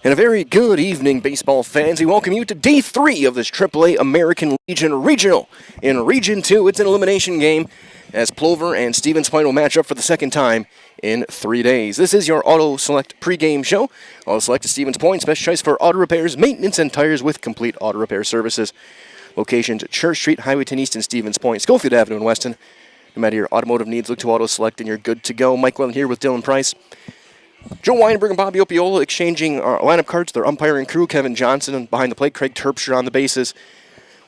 And a very good evening, baseball fans. We welcome you to Day 3 of this AAA American Legion Regional. In Region 2, it's an elimination game as Plover and Stevens Point will match up for the second time in 3 days. This is your Auto Select pregame show. Auto Select is Stevens Point's best choice for auto repairs, maintenance, and tires with complete auto repair services. Locations Church Street, Highway 10 East, and Stevens Point, Schofield Avenue in Weston. No matter your automotive needs, look to Auto Select and you're good to go. Mike Wellen here with Dylan Price. Joe Weinberg and Bobby Opiola exchanging lineup cards. Their umpiring crew, Kevin Johnson behind the plate, Craig Terpstra on the bases.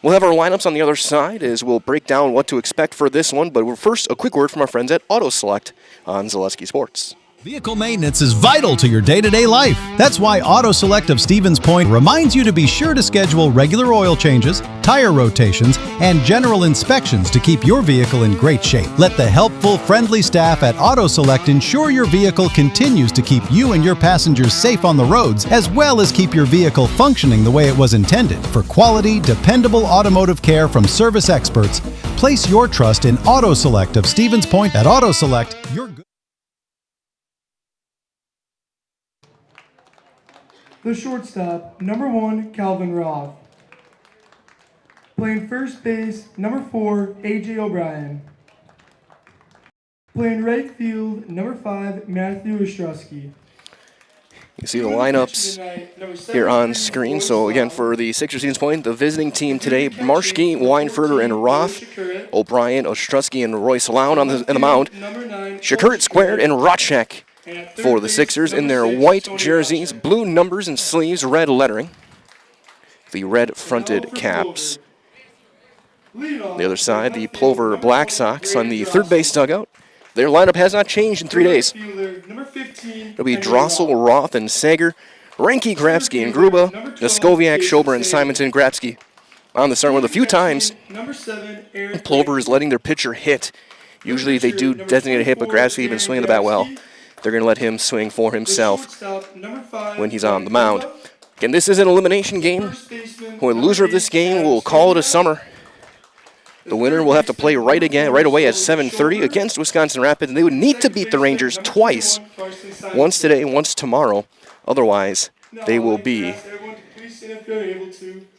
We'll have our lineups on the other side as we'll break down what to expect for this one. But first, a quick word from our friends at Auto Select on Zaleski Sports. Vehicle maintenance is vital to your day-to-day life. That's why Auto Select of Stevens Point reminds you to be sure to schedule regular oil changes, tire rotations, and general inspections to keep your vehicle in great shape. Let the helpful, friendly staff at Auto Select ensure your vehicle continues to keep you and your passengers safe on the roads, as well as keep your vehicle functioning the way it was intended. For quality, dependable automotive care from service experts, place your trust in Auto Select of Stevens Point. At Auto Select, you're good. The shortstop, number 1, Calvin Roth. Playing first base, number 4, A.J. O'Brien. Playing right field, number 5, Matthew Ostrowski. You see the lineups here on screen. So again, for the Sixers Stevens Point, the visiting team today, Marschke, Weinfurter, and Roth, O'Brien, Ostrowski, and Royce Lown on the mound. Shakurt squared and Rotchek for the Sixers in their white jerseys, blue numbers and sleeves, red lettering. The red fronted caps. On the other side, the Plover Black Sox on the third base dugout. Their lineup has not changed in 3 days. It'll be Drossel, Roth, and Sager, Ranke, Grabsky, and Gruba, Noskoviak, Schober, and Simonson. Grabsky on the start with a few times. Plover is letting their pitcher hit. Usually they do designate a hit, but Grabsky been swinging the bat well. They're going to let him swing for himself when he's on the mound. Again, this is an elimination game. The loser of this game will call it a summer. The winner will have to play right away at 7:30 against Wisconsin Rapids, and they would need to beat the Rangers twice, once today, once tomorrow. Otherwise, they will be.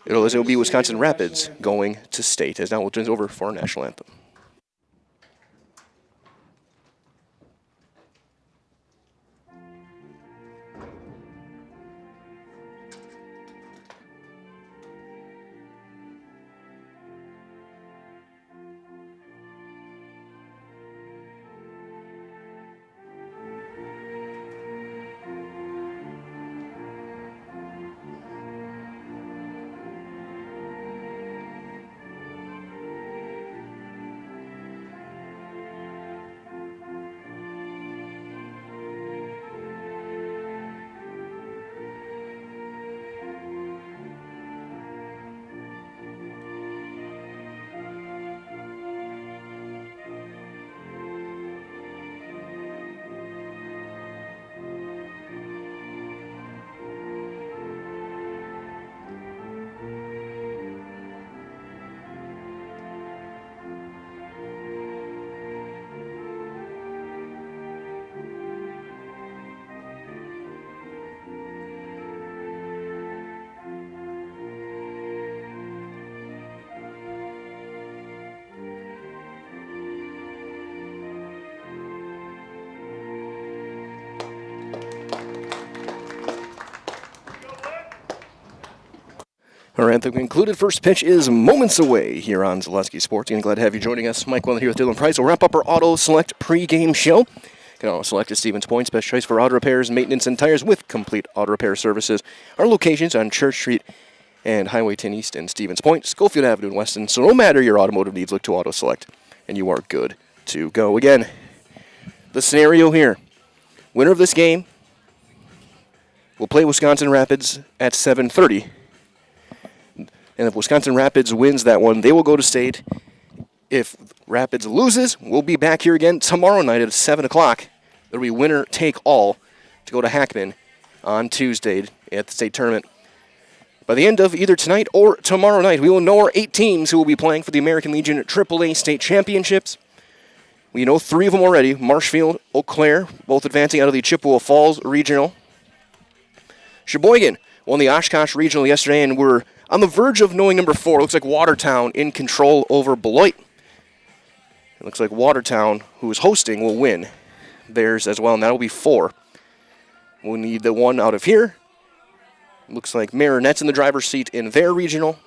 It'll be Wisconsin Rapids going to state. As now we'll turn it over for our national anthem. Our anthem concluded. First pitch is moments away here on Zaleski Sports. And glad to have you joining us. Mike Wellen here with Dylan Price. We'll wrap up our Auto Select pregame show. Auto Select is Stevens Point's best choice for auto repairs, maintenance, and tires with complete auto repair services. Our locations on Church Street and Highway 10 East in Stevens Point, Schofield Avenue in Weston. So no matter your automotive needs, look to Auto Select, and you are good to go. Again, the scenario here. Winner of this game will play Wisconsin Rapids at 7:30. And if Wisconsin Rapids wins that one, they will go to state. If Rapids loses, we'll be back here again tomorrow night at 7 o'clock. It'll be winner take all to go to Hackman on Tuesday at the state tournament. By the end of either tonight or tomorrow night, we will know our 8 teams who will be playing for the American Legion AAA state championships. We know 3 of them already, Marshfield, Eau Claire, both advancing out of the Chippewa Falls Regional. Sheboygan won the Oshkosh Regional yesterday, and we're on the verge of knowing number 4. Looks like Watertown in control over Beloit. It looks like Watertown, who is hosting, will win theirs as well, and that will be 4. We'll need the one out of here. Looks like Marinette's in the driver's seat in their regional.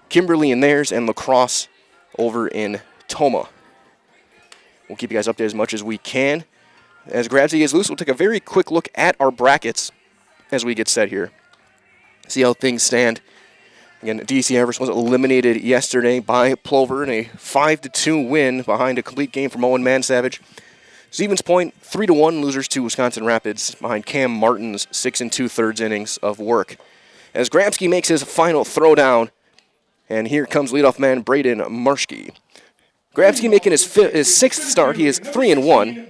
Kimberly in theirs, and La Crosse over in Toma. We'll keep you guys updated as much as we can. As Grabsy gets loose, we'll take a very quick look at our brackets as we get set here. See how things stand. Again, DC Everest was eliminated yesterday by Plover in a 5-2 win behind a complete game from Owen Mansavage. Stevens Point, 3-1 losers to Wisconsin Rapids behind Cam Martin's 6 2/3 innings of work. As Grabsky makes his final throwdown, and here comes leadoff man Braden Marschke. Grabsky making his 6th start. He is 3-1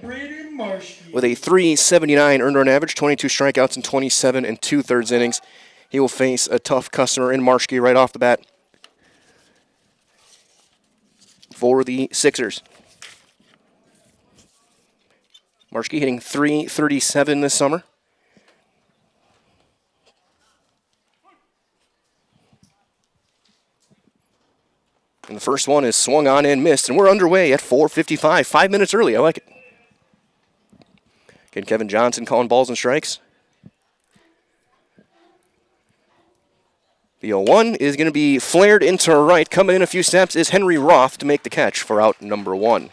with a 3.79 earned run average, 22 strikeouts, and 27 2/3 innings. He will face a tough customer in Marschke right off the bat for the Sixers. Marschke hitting .337 this summer. And the first one is swung on and missed, and we're underway at 4:55, 5 minutes early. I like it. Again, Kevin Johnson calling balls and strikes. The 0-1 is going to be flared into right. Coming in a few steps is Henry Roth to make the catch for out number 1.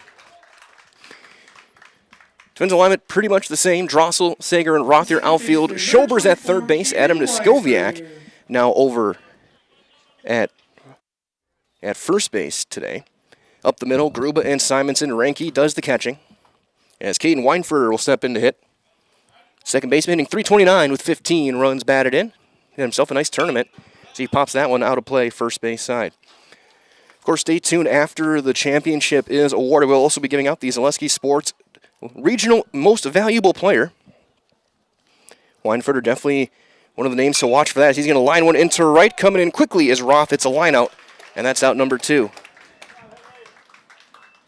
Defensive alignment pretty much the same. Drossel, Sager, and Roth here outfield. Schobers at third base. Adam Niskoviak now over at first base today. Up the middle, Gruba and Simonson. Ranke does the catching, as Caden Weinfurter will step in to hit. Second baseman hitting .329 with 15 runs batted in. Had himself a nice tournament. So he pops that one out of play, first base side. Of course, stay tuned after the championship is awarded. We'll also be giving out the Zaleski Sports Regional Most Valuable Player. Weinfurter definitely one of the names to watch for that. He's going to line one into right, coming in quickly as Roth hits a line out, and that's out number 2.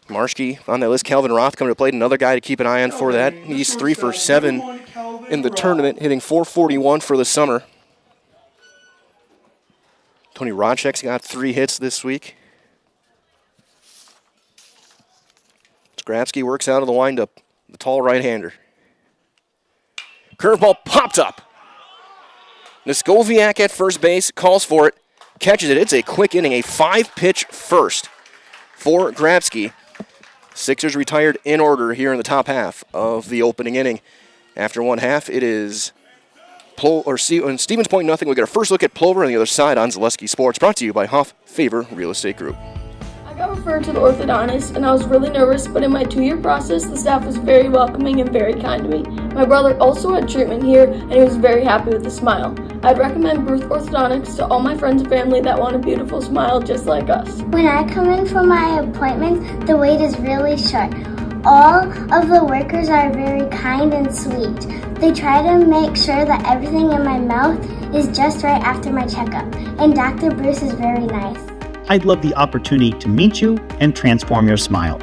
Marschke on that list. Calvin Roth coming to play, another guy to keep an eye on for that. He's 3 for 7 in the tournament, hitting .441 for the summer. Tony Rodchek's got 3 hits this week. Grabsky works out of the windup, the tall right-hander. Curveball popped up. Niskoviak at first base, calls for it, catches it. It's a quick inning, a 5-pitch first for Grabsky. Sixers retired in order here in the top half of the opening inning. After one half, it is Stevens Point nothing. We'll get our first look at Plover on the other side on Zaleski Sports, brought to you by Hoff Favor Real Estate Group. I got referred to the orthodontist, and I was really nervous, but in my 2-year process, the staff was very welcoming and very kind to me. My brother also had treatment here, and he was very happy with his smile. I'd recommend Bruce Orthodontics to all my friends and family that want a beautiful smile just like us. When I come in for my appointment, the wait is really short. All of the workers are very kind and sweet. They try to make sure that everything in my mouth is just right after my checkup, and Dr. Bruce is very nice. I'd love the opportunity to meet you and transform your smile.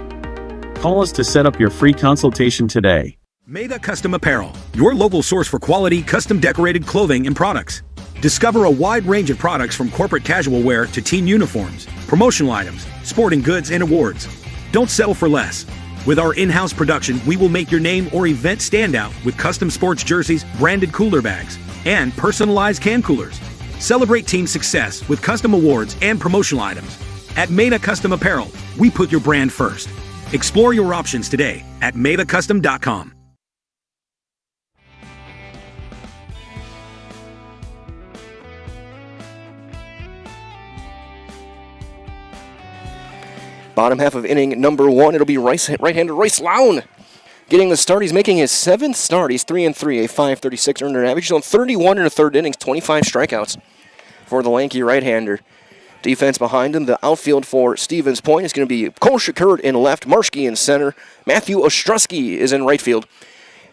Call us to set up your free consultation today. Maida Custom Apparel, your local source for quality, custom decorated clothing and products. Discover a wide range of products from corporate casual wear to team uniforms, promotional items, sporting goods, and awards. Don't settle for less. With our in-house production, we will make your name or event stand out with custom sports jerseys, branded cooler bags, and personalized can coolers. Celebrate team success with custom awards and promotional items. At Maida Custom Apparel, we put your brand first. Explore your options today at maidacustom.com. Bottom half of inning number 1, it'll be right-hander Royce Lown getting the start. He's making his 7th start. He's 3-3, a 5.36 earned run average. He's on 31 1/3 innings, 25 strikeouts for the lanky right-hander. Defense behind him, the outfield for Stevens Point is going to be Cole Shakurt in left, Marschke in center, Matthew Ostrowski is in right field.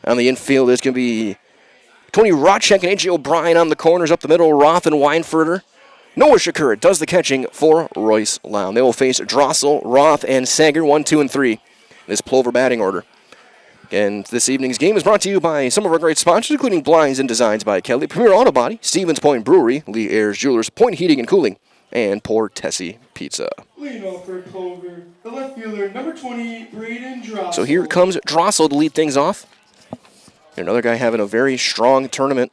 On the infield, it's going to be Tony Rodchek and A.J. O'Brien on the corners. Up the middle, Roth and Weinfurter. Noah Shakurt does the catching for Royce Lown. They will face Drossel, Roth, and Sager, 1, 2, and 3. This Plover batting order. And this evening's game is brought to you by some of our great sponsors, including Blinds and Designs by Kelly, Premier Auto Body, Stevens Point Brewery, Lee Ayers Jewelers, Point Heating and Cooling, and Port Tessie Pizza. Leading off for Plover, the left fielder, number 20, Braden Drossel. So here comes Drossel to lead things off. Another guy having a very strong tournament.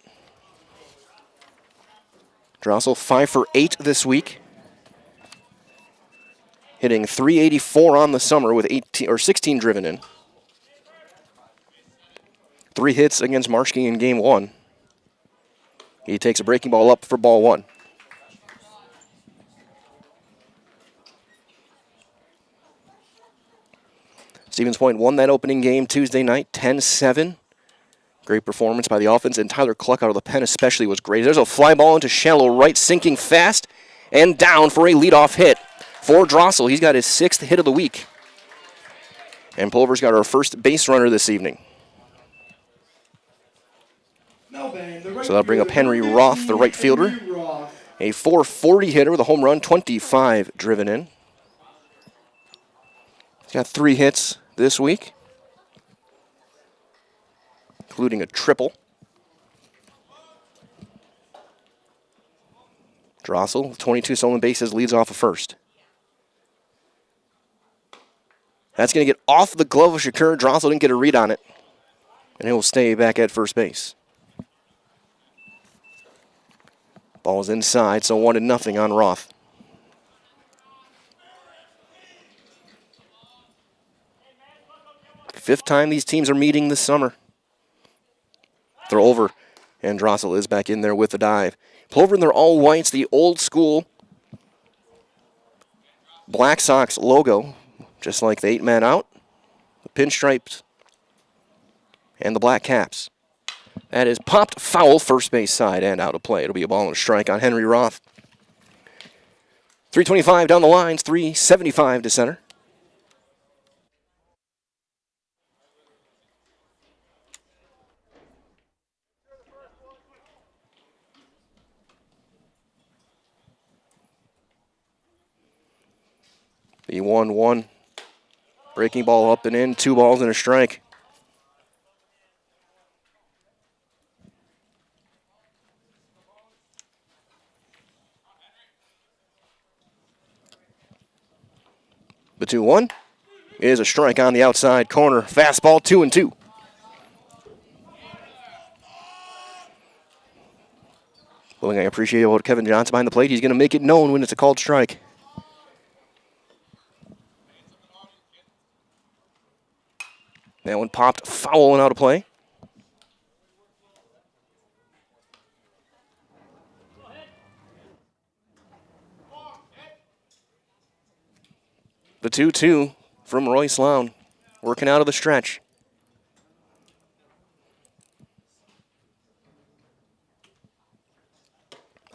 Drossel 5 for 8 this week. Hitting .384 on the summer with 16 driven in. 3 hits against Marshke in game 1. He takes a breaking ball up for ball 1. Stevens Point won that opening game Tuesday night, 10-7. Great performance by the offense, and Tyler Cluck out of the pen especially was great. There's a fly ball into shallow right, sinking fast, and down for a leadoff hit for Drossel. He's got his 6th hit of the week. And Plover's got our first base runner this evening. So that'll bring up Henry Roth, the right fielder. A .440 hitter with a home run, 25 driven in. He's got 3 hits this week, including a triple. Drossel, with 22 stolen bases, leads off of first. That's going to get off the glove of Shakur. Drossel didn't get a read on it, and he'll stay back at first base. Ball's inside, so 1-0 on Roth. Fifth time these teams are meeting this summer. Throw over, and Drossel is back in there with the dive. Plover in their all whites, the old school Black Sox logo, just like the 8-man out, the pinstripes, and the black caps. That is popped foul, first base side, and out of play. It'll be a ball and a strike on Henry Roth. 325 down the lines, 375 to center. The 1-1. Breaking ball up and in, 2 balls and a strike. The 2-1 is a strike on the outside corner. Fastball, 2-2. Well, I appreciate what Kevin Johnson behind the plate. He's going to make it known when it's a called strike. That one popped foul and out of play. The 2-2 from Royce Lown, working out of the stretch.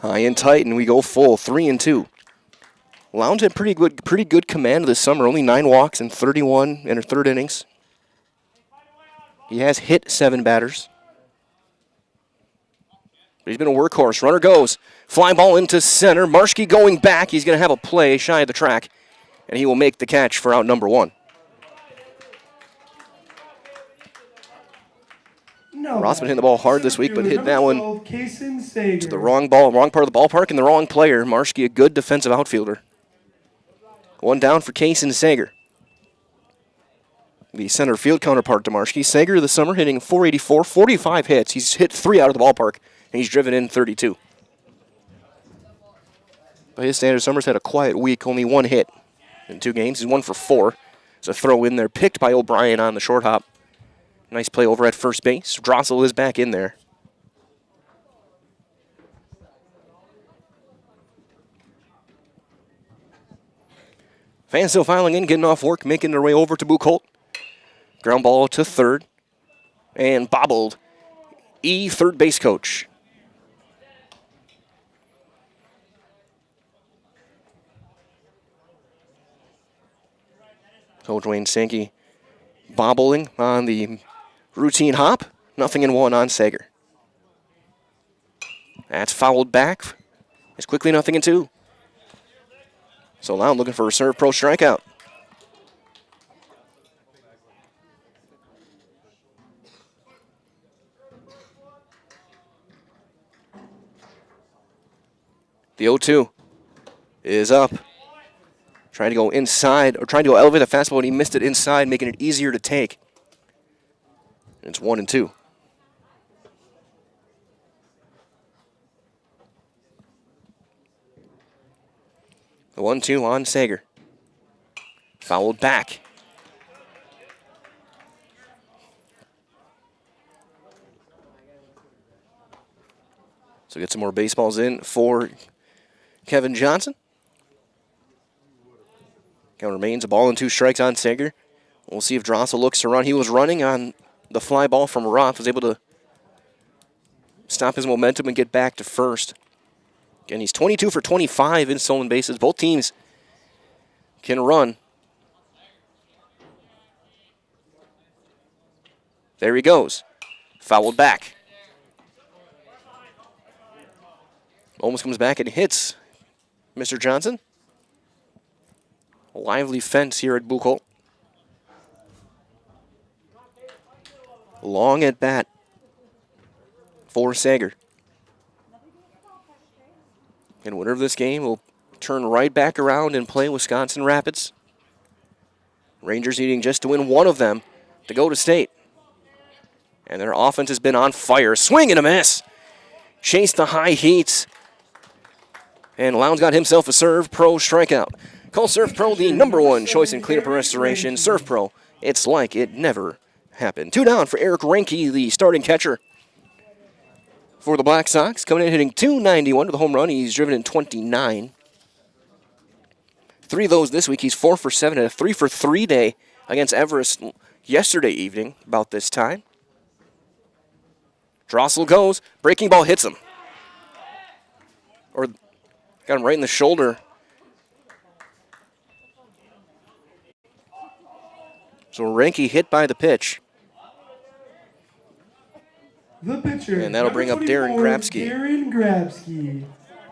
High and tight, and we go full, 3-2. Lown's had pretty good command this summer. Only 9 walks and 31 in her 3rd innings. He has hit 7 batters. But he's been a workhorse. Runner goes. Fly ball into center. Marshke going back. He's going to have a play shy of the track, and he will make the catch for out number 1. Roth's been hitting the ball hard this week, but hit that one to the wrong part of the ballpark, and the wrong player. Marshke, a good defensive outfielder. 1 down for Kaysen Sager, the center field counterpart to Marshke. Sager this summer hitting .484, 45 hits. He's hit 3 out of the ballpark, and he's driven in 32. By his standards, Summers had a quiet week, only 1 hit in 2 games. He's 1 for 4. It's a throw in there, picked by O'Brien on the short hop. Nice play over at first base. Drossel is back in there. Fans still filing in, getting off work, making their way over to Buchholz. Ground ball to third, and bobbled. Third base coach. Coach Wayne Sankey bobbling on the routine hop. 0-1 on Sager. That's fouled back. It's quickly 0-2. So Lown looking for a serve pro strikeout. The 0-2 is up. Trying to go inside, or trying to go elevate the fastball, and he missed it inside, making it easier to take. And it's 1-2. The 1-2 on Sager. Fouled back. So get some more baseballs in for Kevin Johnson. Count remains a ball and 2 strikes on Sager. We'll see if Drossel looks to run. He was running on the fly ball from Roth, was able to stop his momentum and get back to first. Again, he's 22 for 25 in stolen bases. Both teams can run. There he goes. Fouled back. Almost comes back and hits Mr. Johnson. A lively fence here at Buchholz. Long at bat for Sager. And winner of this game will turn right back around and play Wisconsin Rapids. Rangers needing just to win one of them to go to state. And their offense has been on fire. Swing and a miss. Chased the high heat. And Lowndes got himself a Serve Pro strikeout. Call Serve Pro the #1 choice in cleanup and restoration. Serve Pro, it's like it never happened. 2 down for Eric Reinke, the starting catcher for the Black Sox. Coming in hitting .291 with a home run. He's driven in 29. 3 of those this week. He's 4 for 7 and a 3 for 3 day against Everest yesterday evening about this time. Drossel goes. Breaking ball hits him. Or got him right in the shoulder. So Reinke hit by the pitch. The pitcher. And that'll bring up Darren Grabsky. Darren Grabsky.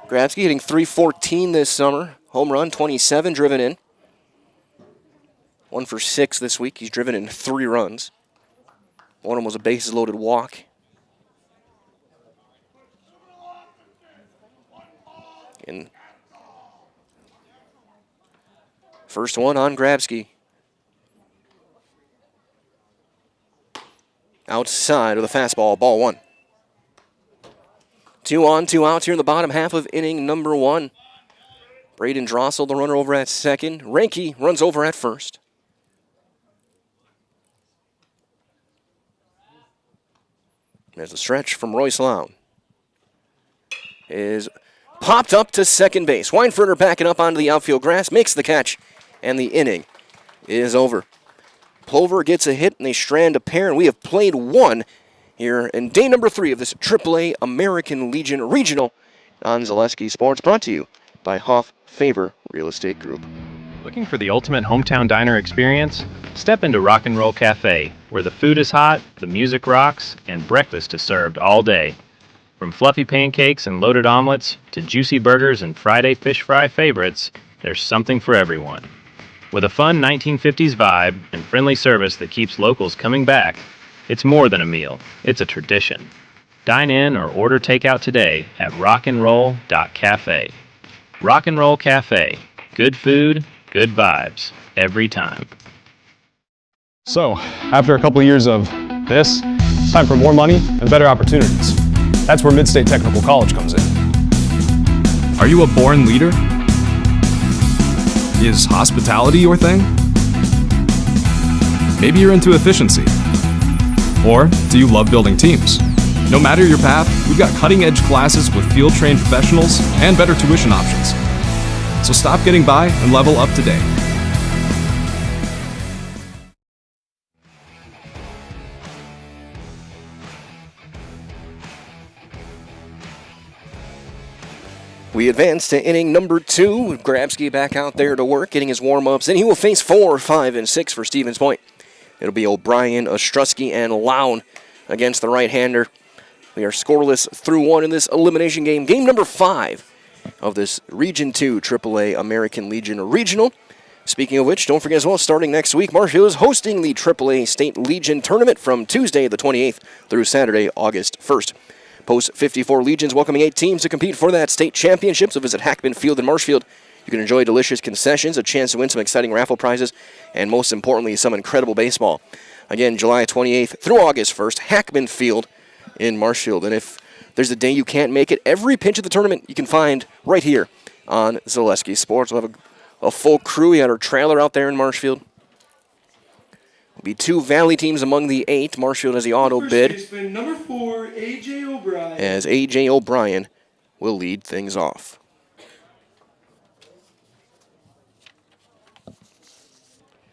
Grabsky hitting .314 this summer. Home run, 27 driven in. 1 for 6 this week. He's driven in 3 runs. One of them was a bases-loaded walk. And first one on Grabsky. Outside of the fastball, ball 1. 2 on, 2 outs here in the bottom half of inning number 1. Braden Drossel, the runner over at second. Reinke runs over at first. There's a stretch from Royce Lown. Is popped up to second base. Weinfurter backing up onto the outfield grass, makes the catch, and the inning is over. Plover gets a hit, and they strand a pair, and we have played 1 here in day number 3 of this AAA American Legion Regional on Zaleski Sports, brought to you by Hoff Favor Real Estate Group. Looking for the ultimate hometown diner experience? Step into Rock and Roll Cafe, where the food is hot, the music rocks, and breakfast is served all day. From fluffy pancakes and loaded omelets to juicy burgers and Friday fish fry favorites, there's something for everyone. With a fun 1950s vibe and friendly service that keeps locals coming back, it's more than a meal, it's a tradition. Dine in or order takeout today at rockandroll.cafe. Rock and Roll Cafe. Good food, good vibes, every time. So, after a couple of years of this, it's time for more money and better opportunities. That's where Mid-State Technical College comes in. Are you a born leader? Is hospitality your thing? Maybe you're into efficiency. Or do you love building teams? No matter your path, we've got cutting-edge classes with field-trained professionals and better tuition options. So stop getting by and level up today. We advance to inning number 2. Grabsky back out there to work, getting his warm-ups, and he will face 4, 5, and 6 for Stevens Point. It'll be O'Brien, Ostrowski, and Lown against the right-hander. We are scoreless through 1 in this elimination game. Game number 5 of this Region 2 AAA American Legion Regional. Speaking of which, don't forget as well, starting next week, Marshfield is hosting the AAA State Legion Tournament from Tuesday the 28th through Saturday, August 1st. Post 54 Legions welcoming 8 teams to compete for that state championship. So visit Hackman Field in Marshfield. You can enjoy delicious concessions, a chance to win some exciting raffle prizes, and most importantly, some incredible baseball. Again, July 28th through August 1st, Hackman Field in Marshfield. And if there's a day you can't make it, every pitch of the tournament you can find right here on Zaleski Sports. We'll have a full crew. We had our trailer out there in Marshfield. Will be 2 Valley teams among the 8. Marshfield has the auto bid. Baseman, number 4, A.J. O'Brien. As A.J. O'Brien will lead things off.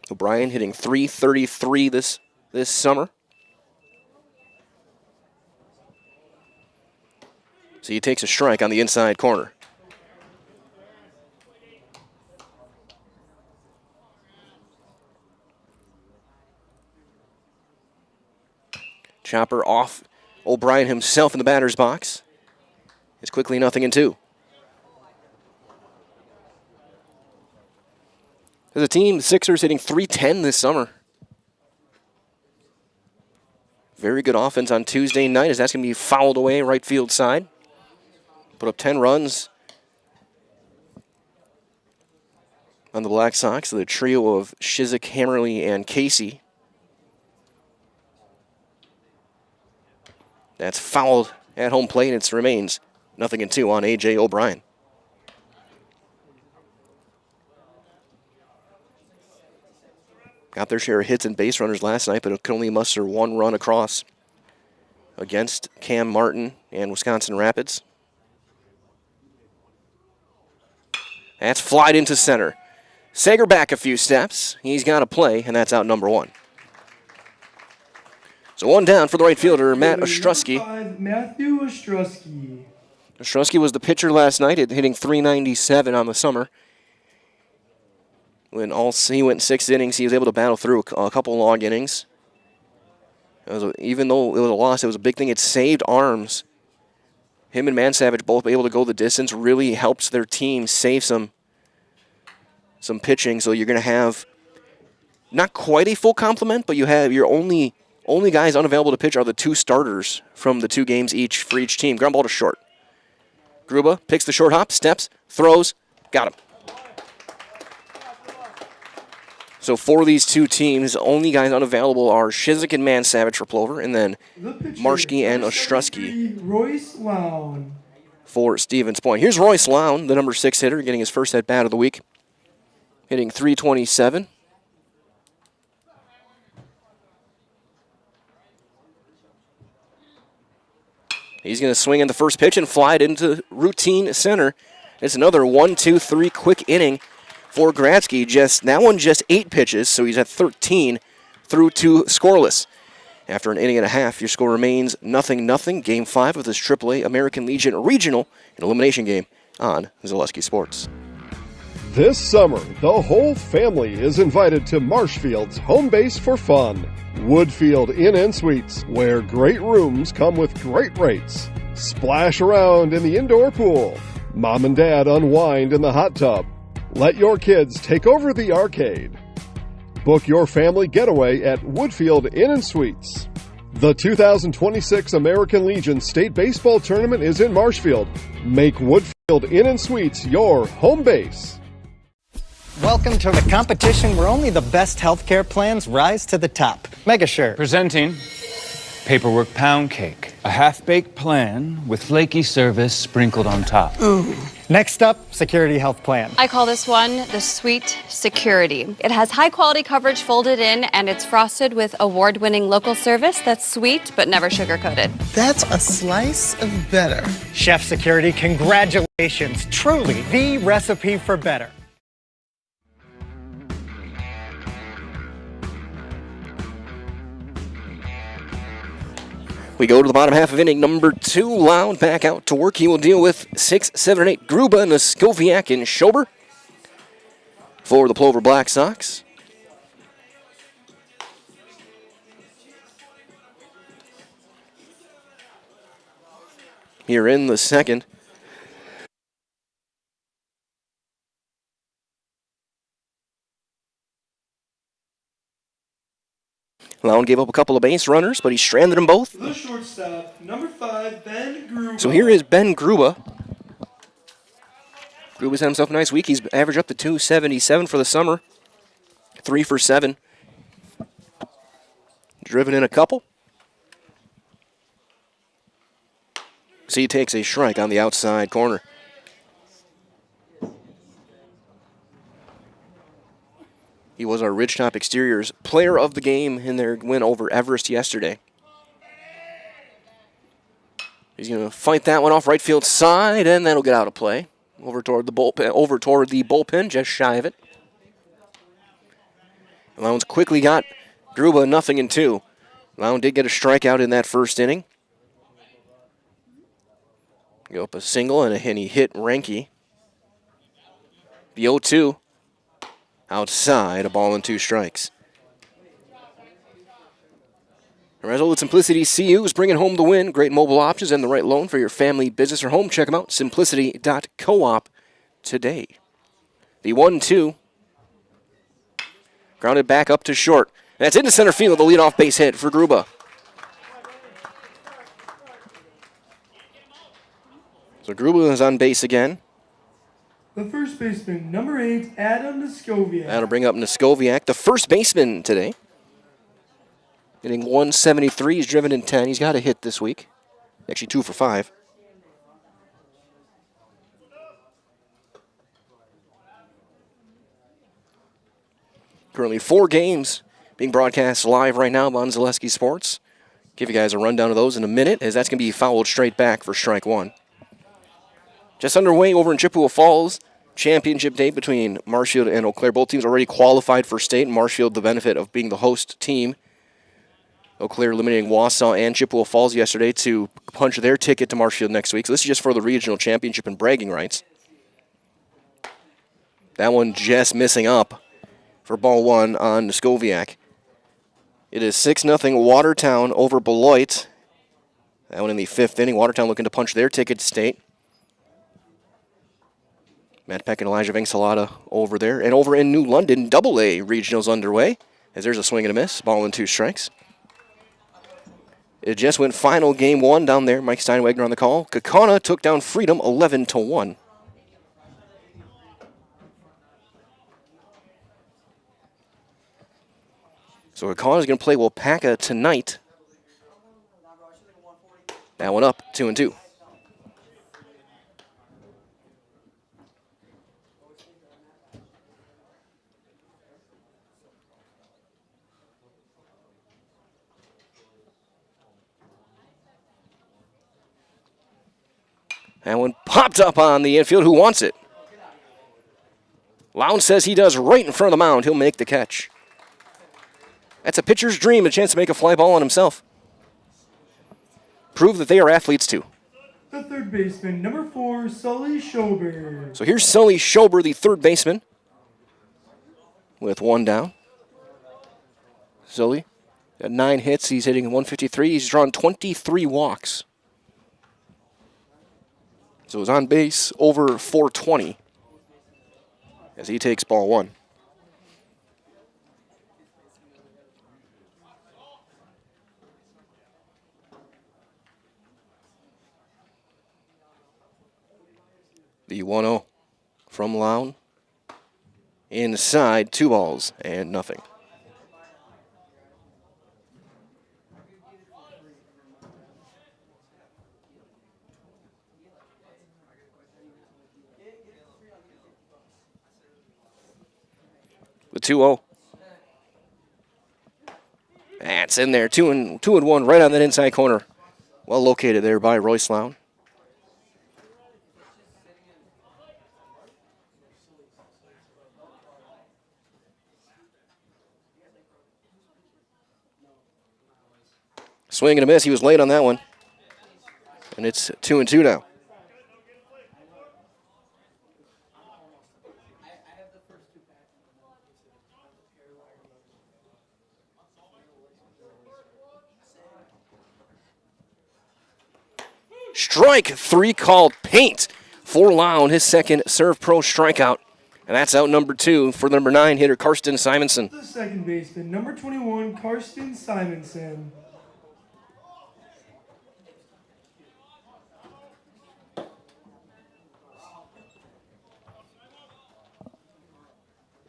O'Brien hitting .333 this summer. So he takes a strike on the inside corner. Chopper off O'Brien himself in the batter's box. It's quickly 0-2. As a team, the Sixers hitting .310 this summer. Very good offense on Tuesday night as that's going to be fouled away right field side. Put up 10 runs on the Black Sox. The trio of Shizik, Hammerly, and Casey. That's fouled at home plate. It remains 0-2 on A.J. O'Brien. Got their share of hits and base runners last night, but it could only muster 1 run across against Cam Martin and Wisconsin Rapids. That's flied into center. Sager back a few steps. He's got a play, and that's out number 1. So 1 down for the right fielder, Matt Ostrowski. Number 5, Matthew Ostrowski. Ostrowski was the pitcher last night, hitting .397 on the summer. He went 6 innings, he was able to battle through a couple long innings. Even though it was a loss, it was a big thing. It saved arms. Him and Mansavage both able to go the distance really helps their team save some pitching. So you're going to have not quite a full complement, but you have your only guys unavailable to pitch are the 2 starters from the 2 games each for each team. Ground ball to short. Gruba picks the short hop, steps, throws, got him. So for these 2 teams, only guys unavailable are Shizik and Mansavage for Plover, and then Marshke and Ostrowski Royce Lown for Stevens Point. Here's Royce Lown, the number 6 hitter, getting his first at bat of the week, hitting .327. He's going to swing in the first pitch and fly it into routine center. It's another 1-2-3 quick inning for Gradsky. Just 8 pitches, so he's at 13 through 2 scoreless. After an inning and a half, your score remains 0-0. Game 5 of this AAA American Legion Regional and Elimination game on Zaleski Sports. This summer, the whole family is invited to Marshfield's home base for fun. Woodfield Inn & Suites, where great rooms come with great rates. Splash around in the indoor pool. Mom and Dad unwind in the hot tub. Let your kids take over the arcade. Book your family getaway at Woodfield Inn & Suites. The 2026 American Legion State Baseball Tournament is in Marshfield. Make Woodfield Inn & Suites your home base. Welcome to the competition where only the best healthcare plans rise to the top. Megasure. Presenting Paperwork Pound Cake. A half-baked plan with flaky service sprinkled on top. Ooh. Next up, Security Health Plan. I call this one the Sweet Security. It has high-quality coverage folded in, and it's frosted with award-winning local service that's sweet but never sugar-coated. That's a slice of better. Chef Security, congratulations. Truly the recipe for better. We go to the bottom half of inning number 2. Loud back out to work. He will deal with 6, 7, and 8. Gruba, Noskoviak, and Schober for the Plover Black Sox. Here in the second. Lown gave up a couple of base runners, but he stranded them both. The shortstop, number 5, Ben Gruba. So here is Ben Gruba. Gruba's had himself a nice week. He's averaged up to 277 for the summer. 3 for 7. Driven in a couple. So he takes a strike on the outside corner. He was our Ridgetop Exteriors player of the game in their win over Everest yesterday. He's going to fight that one off right field side, and that'll get out of play. Over toward the bullpen, just shy of it. Lowndes quickly got Gruba 0-2. Lown did get a strikeout in that first inning. Go up a single, and he hit Ranke. The 0-2. Outside, a ball and 2 strikes. Resolute Simplicity CU is bringing home the win. Great mobile options and the right loan for your family, business, or home. Check them out, simplicity.coop today. The 1-2. Grounded back up to short. And that's into center field, the leadoff base hit for Gruba. So Gruba is on base again. The first baseman, number 8, Adam Niskoviak. That'll bring up Niskoviak, the first baseman today. Getting 173. He's driven in 10. He's got a hit this week. Actually 2 for 5. Currently 4 games being broadcast live right now on Zaleski Sports. Give you guys a rundown of those in a minute, as that's going to be fouled straight back for strike 1. Just underway over in Chippewa Falls. Championship day between Marshfield and Eau Claire. Both teams already qualified for state. Marshfield the benefit of being the host team. Eau Claire eliminating Wausau and Chippewa Falls yesterday to punch their ticket to Marshfield next week. So this is just for the regional championship and bragging rights. That one just missing up for ball 1 on Niskoviak. It is 6-0 Watertown over Beloit. That one in the 5th inning. Watertown looking to punch their ticket to state. Matt Peck and Elijah Vengsalata over there. And over in New London, AA regionals underway. As there's a swing and a miss. Ball and 2 strikes. It just went final game 1 down there. Mike Steinwagner on the call. Kaukauna took down Freedom 11-1. So Kaukauna is going to play Wapaka tonight. That one up, 2-2. That one popped up on the infield. Who wants it? Lowndes says he does right in front of the mound. He'll make the catch. That's a pitcher's dream, a chance to make a fly ball on himself. Prove that they are athletes too. The third baseman, number 4, Sully Schober. So here's Sully Schober, the third baseman, with 1 down. Sully got 9 hits. He's hitting 153. He's drawn 23 walks. So he's on base over 420 as he takes ball 1. The 1-0 from Lown. Inside, 2 balls and nothing. The 2-0. That's in there. 2-1 right on that inside corner. Well located there by Royce Lown. Swing and a miss. He was late on that one. And it's 2-2 now. Strike 3 called. Paint for Lown, his second Serve Pro strikeout. And that's out number 2 for the number 9 hitter, Karsten Simonson. The second baseman, number 21, Karsten Simonson.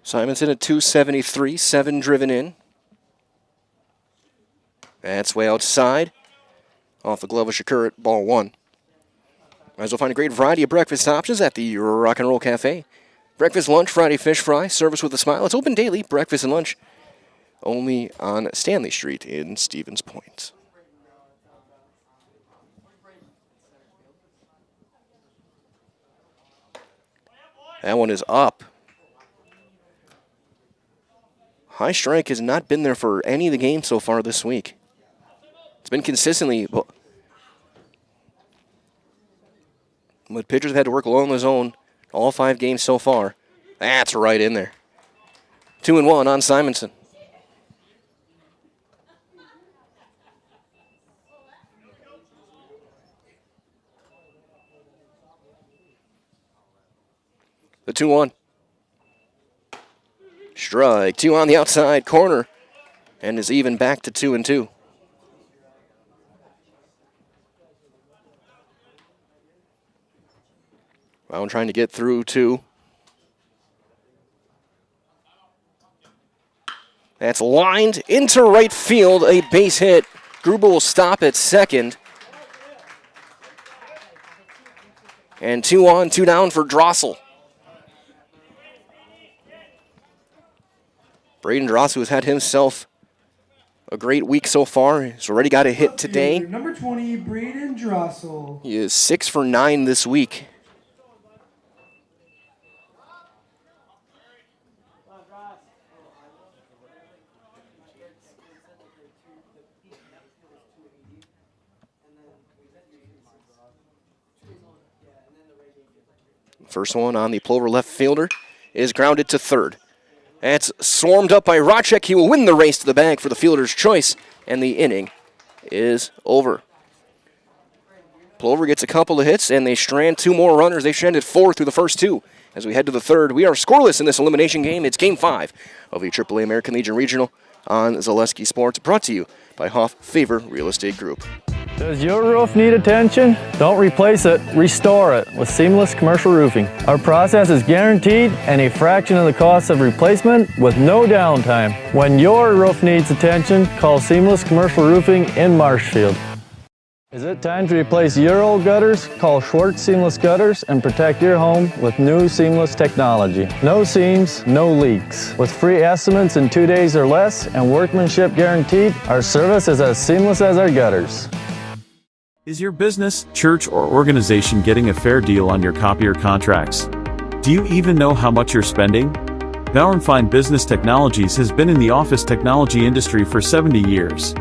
Simonson at 273, 7 driven in. That's way outside. Off the glove of Shakur at ball 1. Might as well find a great variety of breakfast options at the Rock and Roll Cafe. Breakfast, lunch, Friday fish fry, service with a smile. It's open daily, breakfast and lunch, only on Stanley Street in Stevens Point. That one is up. High strike has not been there for any of the games so far this week. It's been consistently, but pitchers have had to work along the zone all 5 games so far. That's right in there. 2-1 on Simonson. The 2-1. Strike 2 on the outside corner and is even back to 2-2. Brown trying to get through 2. That's lined into right field, a base hit. Gruber will stop at second. And 2 on, 2 down for Drossel. Braden Drossel has had himself a great week so far. He's already got a hit today. Number 20, Braden Drossel. He is 6 for 9 this week. First one on the Plover left fielder is grounded to third. That's swarmed up by Racek. He will win the race to the bag for the fielder's choice, and the inning is over. Plover gets a couple of hits, and they strand 2 more runners. They stranded 4 through the first 2. As we head to the third, we are scoreless in this elimination game. It's Game 5 of the AAA American Legion Regional on Zaleski Sports, brought to you by Hoff Favor Real Estate Group. Does your roof need attention? Don't replace it, restore it with Seamless Commercial Roofing. Our process is guaranteed and a fraction of the cost of replacement with no downtime. When your roof needs attention, call Seamless Commercial Roofing in Marshfield. Is it time to replace your old gutters? Call Schwartz Seamless Gutters and protect your home with new seamless technology. No seams, no leaks. With free estimates in 2 days or less and workmanship guaranteed, our service is as seamless as our gutters. Is your business, church, or organization getting a fair deal on your copier contracts? Do you even know how much you're spending? Bauer & Fine Business Technologies has been in the office technology industry for 70 years.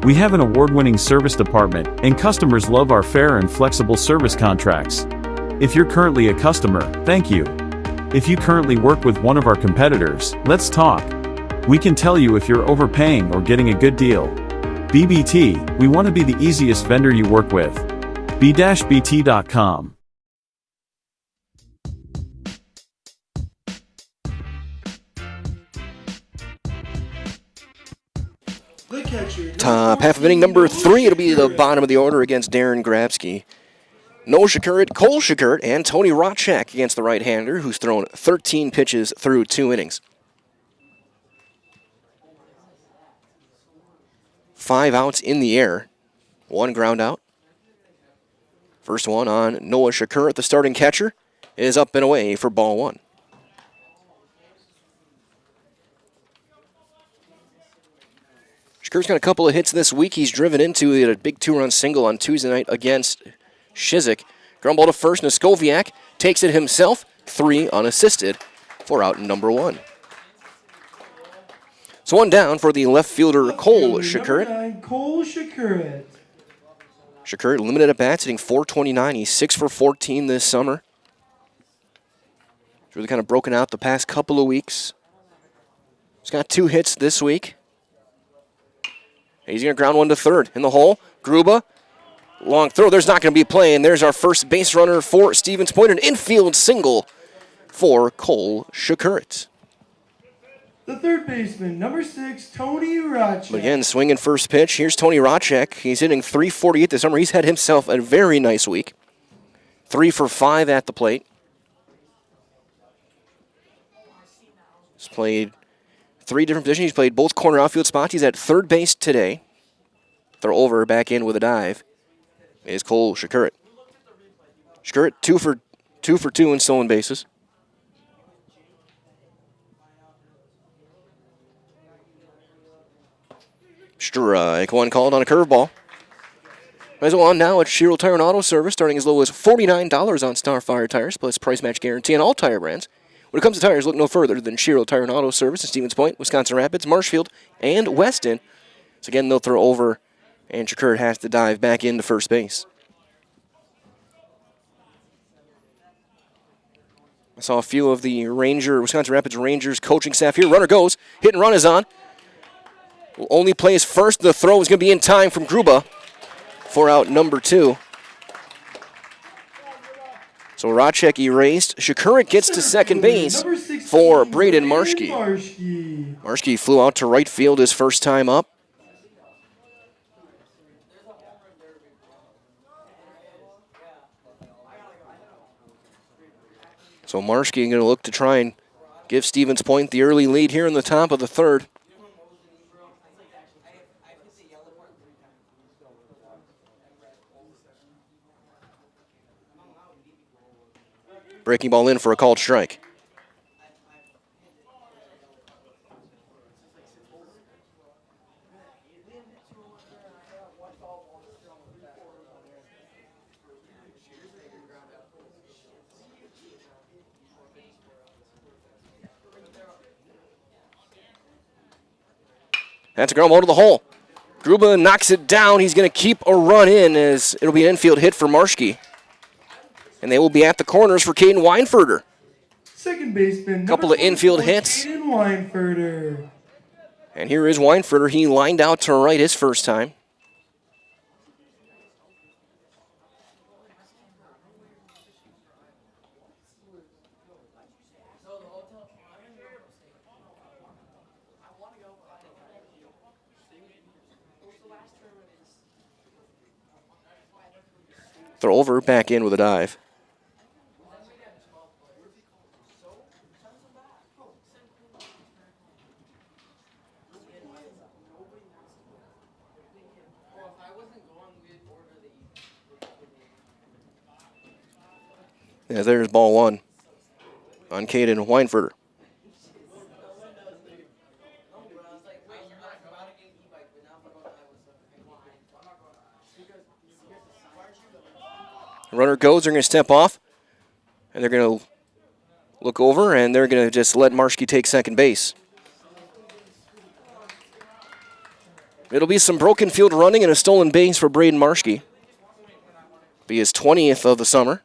We have an award-winning service department, and customers love our fair and flexible service contracts. If you're currently a customer, thank you. If you currently work with one of our competitors, let's talk. We can tell you if you're overpaying or getting a good deal. BBT, we want to be the easiest vendor you work with. b-bt.com. Top half of inning number 3. It'll be the bottom of the order against Darren Grabsky. Noah Shakurit, Cole Shakurit, and Tony Rotchak against the right-hander, who's thrown 13 pitches through 2 innings. 5 outs in the air. 1 ground out. First one on Noah Shakurit, the starting catcher, is up and away for ball 1. Shakurit's got a couple of hits this week. He's driven into a big 2-run single on Tuesday night against Shizik. Ground ball to first, Noskoviak takes it himself. 3 unassisted for out number 1. So 1 down for the left fielder, Cole Shakurit. Cole Shakurit. Shakurit limited at bats, hitting .429. He's 6 for 14 this summer. He's really kind of broken out the past couple of weeks. He's got 2 hits this week. He's going to ground 1 to third in the hole. Gruba, long throw. There's not going to be play, and there's our first base runner for Stevens Point. An infield single for Cole Shakurit. The third baseman, number 6, Tony Rotchek. Again, swinging first pitch. Here's Tony Rotchek. He's hitting .348 this summer. He's had himself a very nice week. 3 for 5 at the plate. He's played 3 different positions. He's played both corner outfield spots. He's at third base today. Throw over, back in with a dive is Cole Shakurit. Shakurit, 2 for 2 in stolen bases. Strike one called on a curveball. As well, now at Sherrill Tire and Auto Service, starting as low as $49 on Starfire tires, plus price match guarantee on all tire brands. When it comes to tires, look no further than Sherrill Tire and Auto Service in Stevens Point, Wisconsin Rapids, Marshfield, and Weston. So again, they'll throw over, and Shakur has to dive back into first base. I saw a few of the Wisconsin Rapids Rangers coaching staff here. Runner goes, hit and run is on. Will only plays first. The throw is going to be in time from Gruba for out number 2. So Rotchek erased. Shakurik gets to second base for Braden Marshke. Marshke flew out to right field his first time up. So Marshke going to look to try and give Stevens Point the early lead here in the top of the third. Breaking ball in for a called strike. That's a ground ball to the hole. Gruba knocks it down. He's going to keep a run in as it'll be an infield hit for Marshke. And they will be at the corners for Caden Weinfurter. Second baseman, couple of infield hits. Caden Weinfurter. And here is Weinfurter. He lined out to right his first time. Throw over, back in with a dive. Yeah, there's ball 1 on Caden Weinfurter. Runner goes, they're going to step off, and they're going to look over, and they're going to just let Marshke take second base. It'll be some broken field running and a stolen base for Braden Marshke. Be his 20th of the summer.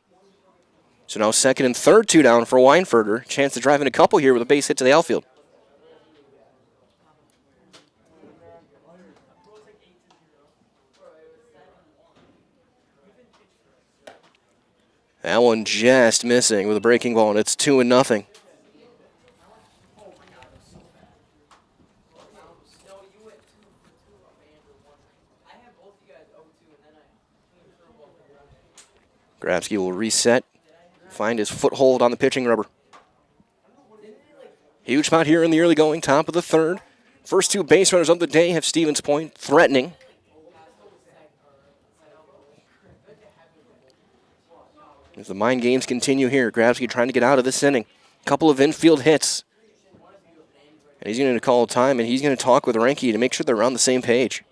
So now second and third, 2 down for Weinfurter. Chance to drive in a couple here with a base hit to the outfield. That one just missing with a breaking ball, and it's 2-0. Grabsky will reset, find his foothold on the pitching rubber. Huge spot here in the early going, top of the third. First 2 base runners of the day have Stevens Point threatening. As the mind games continue here, Grabsky trying to get out of this inning. Couple of infield hits. And he's going to call time, and he's going to talk with Ranke to make sure they're on the same page.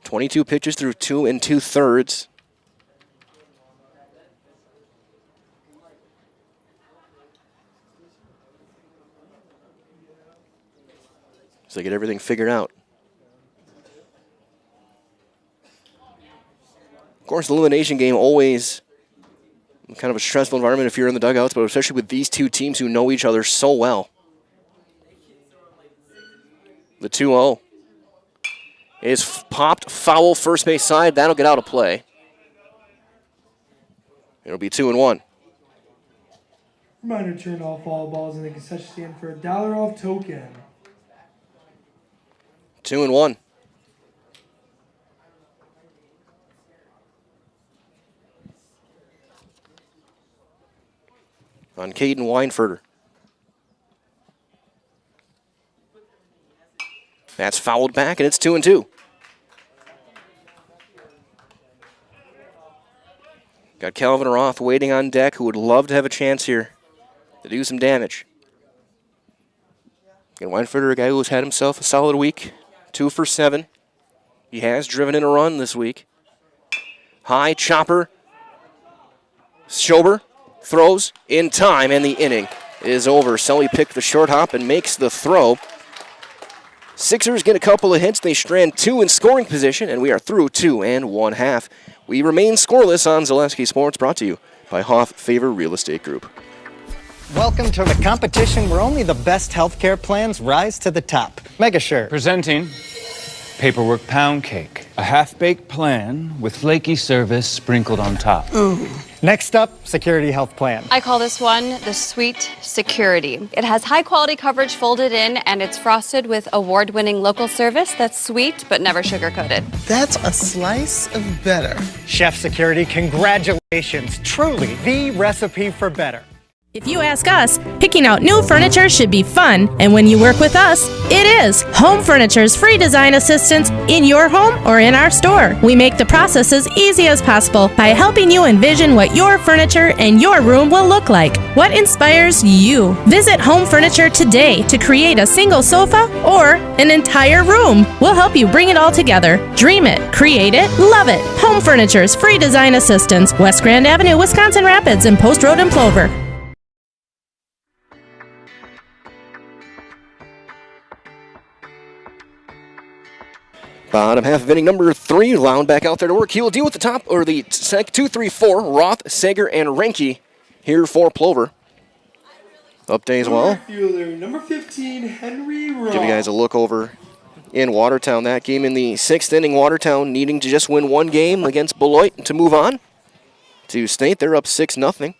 22 pitches through 2 2/3. So they get everything figured out. Of course, the elimination game always kind of a stressful environment if you're in the dugouts, but especially with these two teams who know each other so well. The 2-0 is popped foul first base side. That'll get out of play. It'll be 2-1. Reminder, turn off all balls in the concession stand for a $1 off token. 2-1. On Caden Weinfurter. That's fouled back, and it's 2-2. Got Calvin Roth waiting on deck, who would love to have a chance here to do some damage. And Weinfurter, a guy who's had himself a solid week, 2 for 7. He has driven in a run this week. High chopper. Schober throws in time, and the inning is over. Sully picked the short hop and makes the throw. Sixers get a couple of hits. They strand 2 in scoring position, and we are through 2 1/2. We remain scoreless on Zaleski Sports, brought to you by Hoff Favor Real Estate Group. Welcome to the competition where only the best healthcare plans rise to the top. Megasure. Presenting Paperwork Pound Cake. A half-baked plan with flaky service sprinkled on top. Next up, Security Health Plan. I call this one the Sweet Security. It has high quality coverage folded in, and it's frosted with award-winning local service that's sweet but never sugar-coated. That's a slice of better. Chef Security, congratulations. Truly the recipe for better. If you ask us, picking out new furniture should be fun, and when you work with us, it is. Home Furniture's free design assistance in your home or in our store. We make the process as easy as possible by helping you envision what your furniture and your room will look like. What inspires you? Visit Home Furniture today to create a single sofa or an entire room. We'll help you bring it all together. Dream it, create it, love it. Home Furniture's free design assistance, West Grand Avenue, Wisconsin Rapids, and Post Road in Plover. Bottom half of inning number 3, Lown back out there to work. He will deal with the top, or the 2, 3, 4, Roth, Sager, and Renke here for Plover. Update as well. Fielder, number 15, Henry Roth. Give you guys a look over in Watertown. That game in the 6th inning, Watertown needing to just win one game against Beloit to move on to state. They're up 6-0.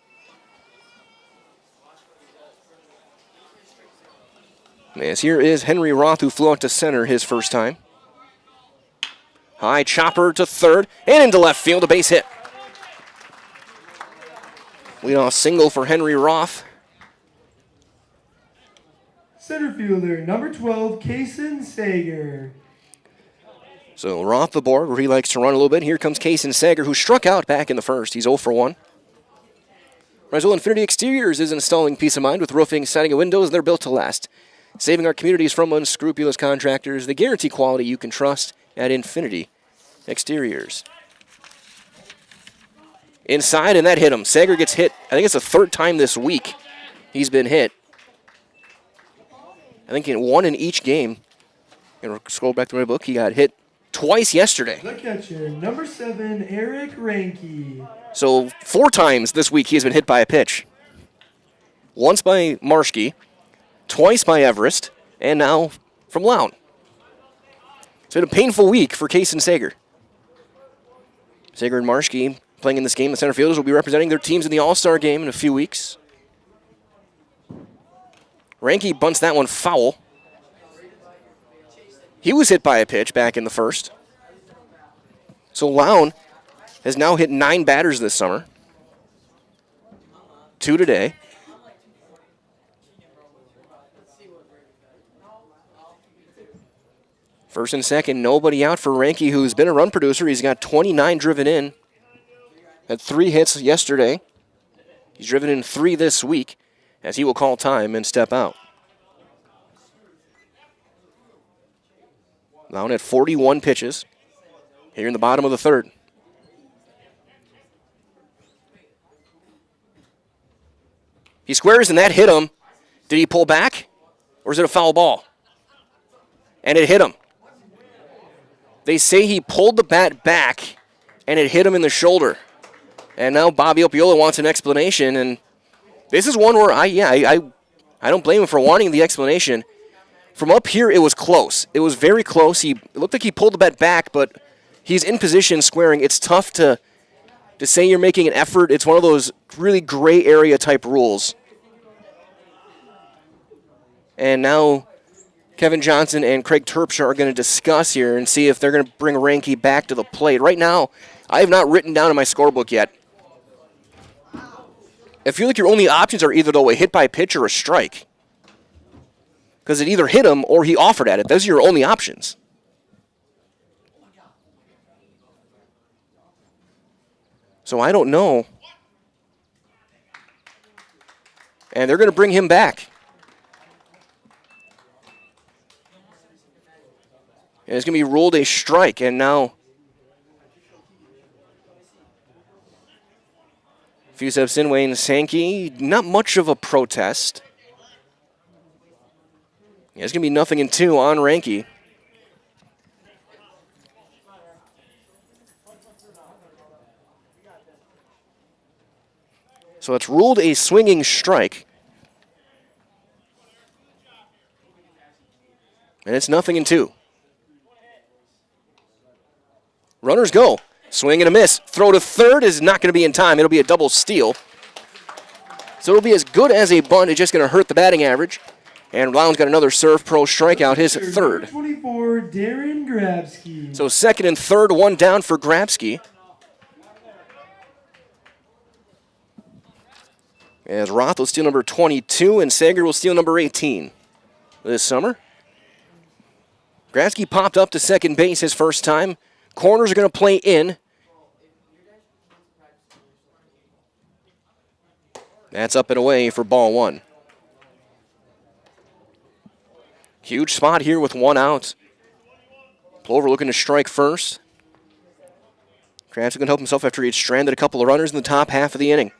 As here is Henry Roth, who flew out to center his first time. High chopper to third and into left field, a base hit. Leadoff single for Henry Roth. Center fielder, number 12, Kason Sager. So Roth the board where he likes to run a little bit. Here comes Kason Sager, who struck out back in the first. He's 0 for 1. Roswell Infinity Exteriors is installing peace of mind with roofing, siding, and windows. They're built to last. Saving our communities from unscrupulous contractors. They guarantee quality you can trust at Infinity Exteriors. Inside, and that hit him. Sager gets hit. I think it's the 3rd time this week he's been hit. I think in 1 in each game. And scroll back to my book. He got hit twice yesterday. The catcher, number 7, Eric Renke. So 4 times this week he has been hit by a pitch. Once by Marschke, twice by Everest, and now from Lown. It's been a painful week for Kason Sager. Sager and Marschke playing in this game. The center fielders will be representing their teams in the All-Star game in a few weeks. Renke bunts that one foul. He was hit by a pitch back in the first. So Lown has now hit 9 batters this summer. 2 today. First and second, nobody out for Renke, who's been a run producer. He's got 29 driven in. Had 3 hits yesterday. He's driven in 3 this week, as he will call time and step out. Lown at 41 pitches here in the bottom of the 3rd. He squares, and that hit him. Did he pull back, or is it a foul ball? And it hit him. They say he pulled the bat back, and it hit him in the shoulder. And now Bobby Opiola wants an explanation, and this is one where I don't blame him for wanting the explanation. From up here, it was close. It was very close. It looked like he pulled the bat back, but he's in position squaring. It's tough to to say you're making an effort. It's one of those really gray area type rules. And now Kevin Johnson and Craig Terpstra are going to discuss here and see if they're going to bring Ranke back to the plate. Right now, I have not written down in my scorebook yet. I feel like your only options are either, though, a hit by pitch or a strike. Because it either hit him or he offered at it. Those are your only options. So I don't know. And they're going to bring him back. And it's going to be ruled a strike. And now Fusev Sinway and Sankey, not much of a protest. Yeah, it's going to be 0-2 on Ranke. So it's ruled a swinging strike. And it's 0-2. Runners go. Swing and a miss. Throw to third is not going to be in time. It'll be a double steal. So it'll be as good as a bunt. It's just going to hurt the batting average. And Lowndes got another Serve Pro strikeout, his third. 24, Darren Grabsky. So second and third, one down for Grabsky. As Roth will steal number 22 and Sager will steal number 18 this summer. Grabsky popped up to second base his first time. Corners are going to play in. That's up and away for ball one. Huge spot here with one out. Plover looking to strike first. Grabsky going to help himself after he had stranded a couple of runners in the top half of the inning.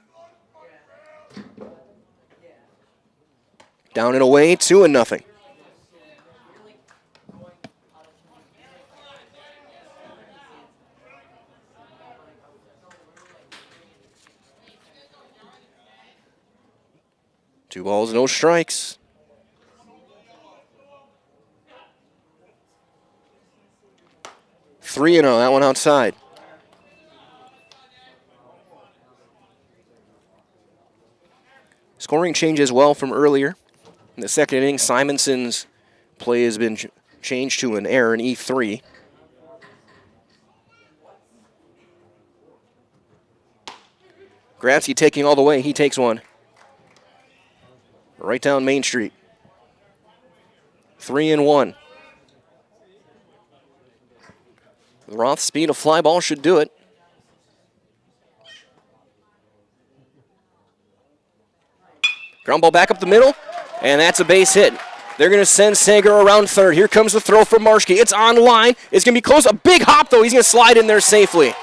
Down and away, 2-0. Two balls, no strikes. Three and oh, that one outside. Scoring change as well from earlier. In the second inning, Simonson's play has been changed to an error in E3. Grabsky taking all the way. He takes one. Right down Main Street. 3-1. Roth's speed, a fly ball should do it. Ground ball back up the middle, and that's a base hit. They're going to send Sager around third. Here comes the throw for Marschke. It's on line. It's going to be close. A big hop, though. He's going to slide in there safely.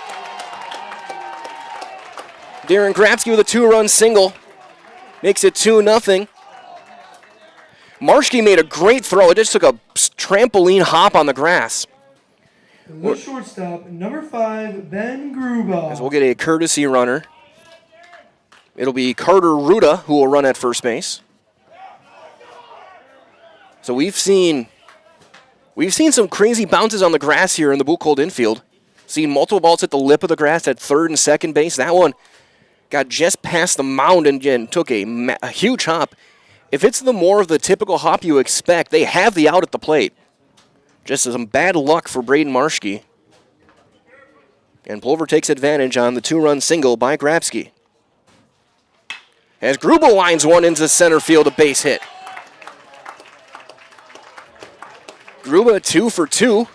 Darren Grabsky with a two-run single. Makes it 2-0. Marschke made a great throw. It just took a trampoline hop on the grass. The shortstop, number 5, Ben Gruba. As we'll get a courtesy runner. It'll be Carter Ruda who will run at first base. So we've seen some crazy bounces on the grass here in the Buchholz infield. Seen multiple balls hit the lip of the grass at third and second base. That one got just past the mound and took a huge hop. If it's the more of the typical hop you expect, they have the out at the plate. Just some bad luck for Braden Marschke. And Plover takes advantage on the two-run single by Grabsky. As Gruba lines one into center field, a base hit. Gruba 2 for 2.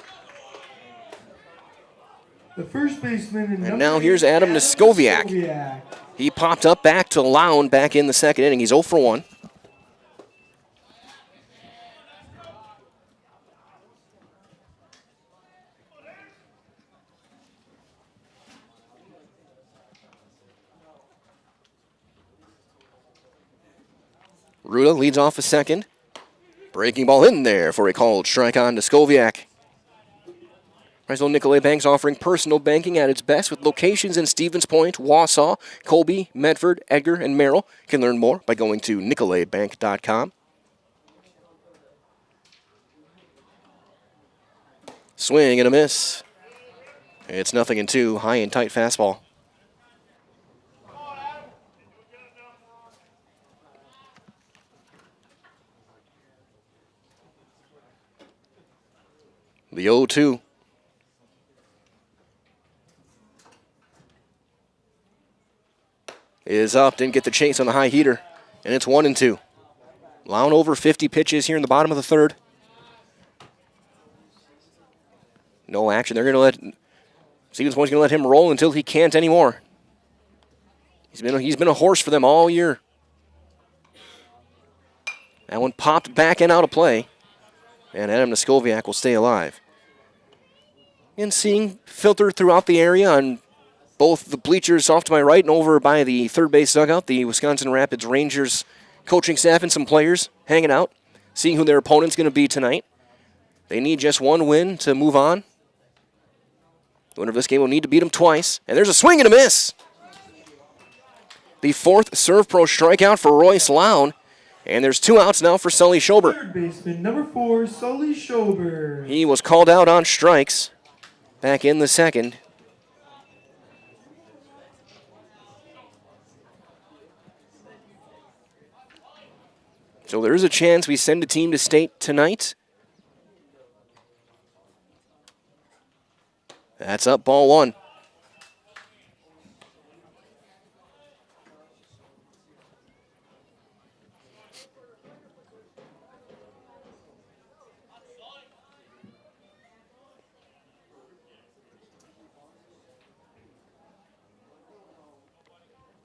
The first baseman. And now here's Adam Neskoviak. He popped up back to Lown back in the second inning. He's 0 for 1. Ruda leads off a second. Breaking ball in there for a called strike on to Skoviak. Rysel Nicolay Bank's offering personal banking at its best with locations in Stevens Point, Wausau, Colby, Medford, Edgar, and Merrill. You can learn more by going to nicolaybank.com. Swing and a miss. It's 0-2, high and tight fastball. The 0-2. Is up, didn't get the chase on the high heater, and it's 1-2. Lown over 50 pitches here in the bottom of the third. No action. They're going to let Stevens Point's going to let him roll until he can't anymore. He's been a horse for them all year. That one popped back and out of play, and Adam Neskoviak will stay alive. And seeing filtered throughout the area on both the bleachers off to my right and over by the third base dugout, the Wisconsin Rapids Rangers coaching staff and some players hanging out, seeing who their opponent's going to be tonight. They need just one win to move on. The winner of this game will need to beat them twice. And there's a swing and a miss. The fourth Serve Pro strikeout for Royce Lown. And there's 2 outs now for Sully Schober. Third baseman, number 4, Sully Schober. He was called out on strikes back in the second. So there is a chance we send a team to state tonight. That's up, ball 1.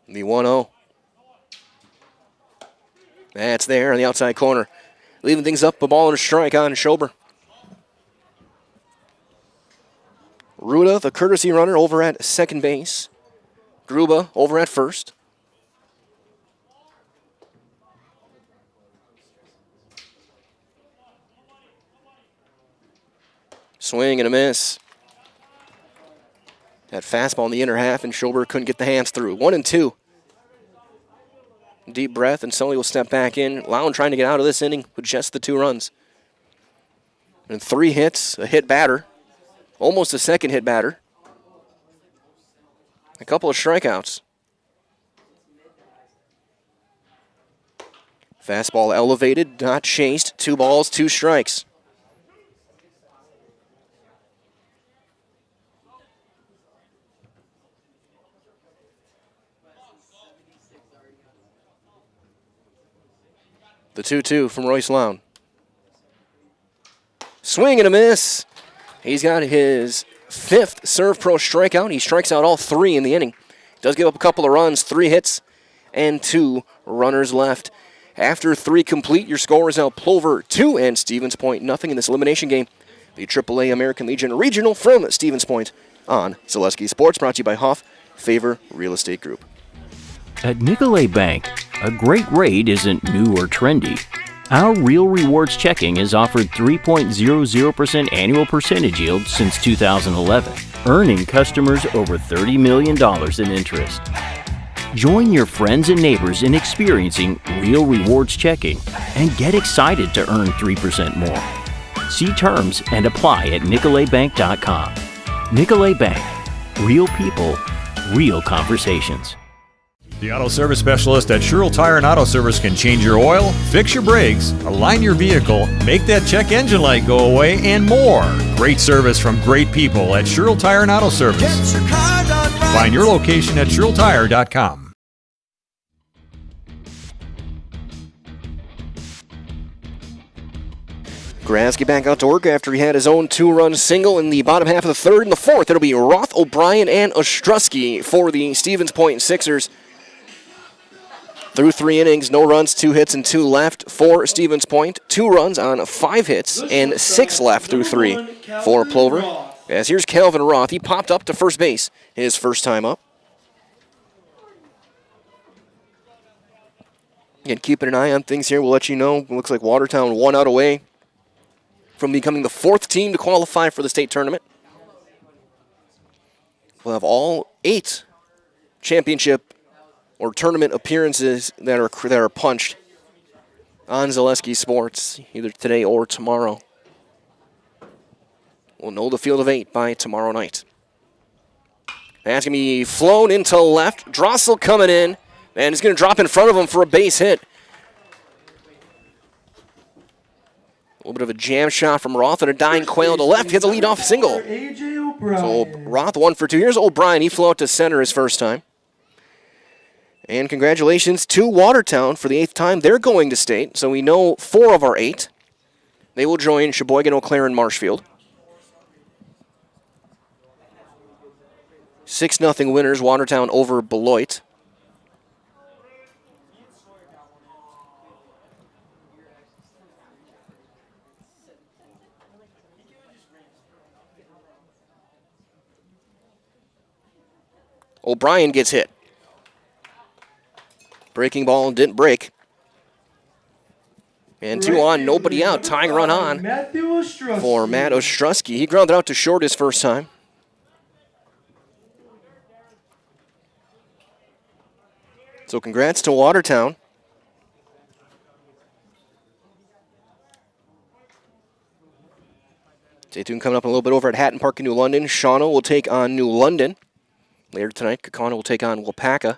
The 1-0. That's there on the outside corner. Leaving things up, a ball and a strike on Schober. Ruda, the courtesy runner, over at second base. Gruba over at first. Swing and a miss. That fastball in the inner half, and Schober couldn't get the hands through. 1-2. Deep breath, and Sully will step back in. Lown trying to get out of this inning with just the 2 runs. And 3 hits, a hit batter. Almost a second hit batter. A couple of strikeouts. Fastball elevated, not chased. 2 balls, 2 strikes. The 2-2 from Royce Lown. Swing and a miss. He's got his 5th Serve Pro strikeout. He strikes out all 3 in the inning. Does give up a couple of runs, 3 hits, and 2 runners left. After 3 complete, your score is now Plover 2 and Stevens Point nothing in this elimination game. The AAA American Legion Regional from Stevens Point on Zaleski Sports, brought to you by Hoff Favor Real Estate Group. At Nicolay Bank, a great rate isn't new or trendy. Our Real Rewards checking has offered 3.00% annual percentage yield since 2011, earning customers over $30 million in interest. Join your friends and neighbors in experiencing Real Rewards checking and get excited to earn 3% more. See terms and apply at nicolaybank.com. Nicolay Bank. Real people, real conversations. The auto service specialist at Sherrill Tire and Auto Service can change your oil, fix your brakes, align your vehicle, make that check engine light go away, and more. Great service from great people at Sherrill Tire and Auto Service. Find your location at SherrillTire.com. Grasky back out to work after he had his own 2-run single in the bottom half of the third. In the fourth, it'll be Roth, O'Brien, and Ostrowski for the Stevens Point Sixers. Through 3 innings, no runs, 2 hits, and 2 left for Stevens Point. 2 runs on 5 hits and 6 left through 3 for Plover. As here's Calvin Roth. He popped up to first base his first time up. Again, keeping an eye on things here. We'll let you know. It looks like Watertown 1 out away from becoming the 4th team to qualify for the state tournament. We'll have all 8 championship or tournament appearances that are punched on Zaleski Sports, either today or tomorrow. We'll know the field of 8 by tomorrow night. That's going to be flown into left. Drossel coming in, and it's going to drop in front of him for a base hit. little bit of a jam shot from Roth and a dying Quail to left. He has a leadoff single. So Roth 1 for 2. Here's O'Brien. He flew out to center his first time. And congratulations to Watertown for the 8th time. They're going to state, so we know 4 of our 8. They will join Sheboygan, Eau Claire, and Marshfield. 6-0 winners, Watertown over Beloit. O'Brien gets hit. Breaking ball didn't break. And 2 on, nobody out. Tying run on for Matt Ostrowski. He grounded out to short his first time. So congrats to Watertown. Stay tuned, coming up a little bit over at Hatton Park in New London. Shawano will take on New London. Later tonight, Kakana will take on Wapaka.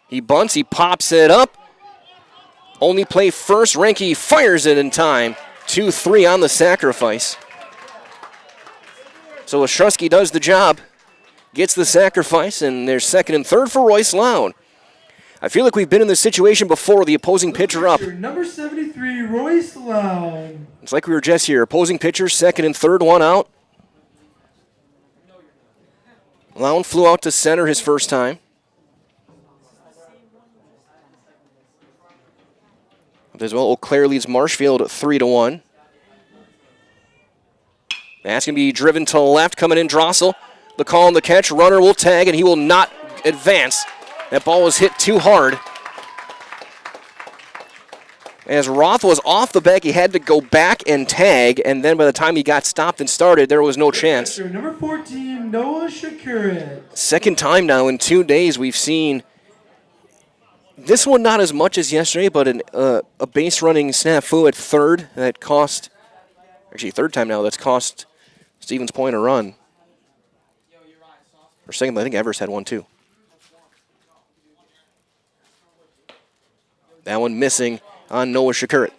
He bunts, he pops it up. Only play first. Renke fires it in time. 2-3 on the sacrifice. So Ostrowski does the job. Gets the sacrifice, and there's second and third for Royce Lown. I feel like we've been in this situation before, the opposing pitcher up. Number 73, Royce Lown. It's like we were just here. Opposing pitcher, second and third, 1 out. Lown flew out to center his first time. As well, Eau Claire leads Marshfield 3-1. That's going to be driven to left, coming in Drossel. The call on the catch, runner will tag, and he will not advance. That ball was hit too hard. As Roth was off the bag, he had to go back and tag, and then by the time he got stopped and started, there was no chance. Number 14, Noah Shakurin. Second time now in 2 days we've seen, this one not as much as yesterday, but a base running snafu at third that cost, actually third time now, that's cost Stevens Point a run. Or second, but I think Evers had one too. That one missing on Noah Shakurin.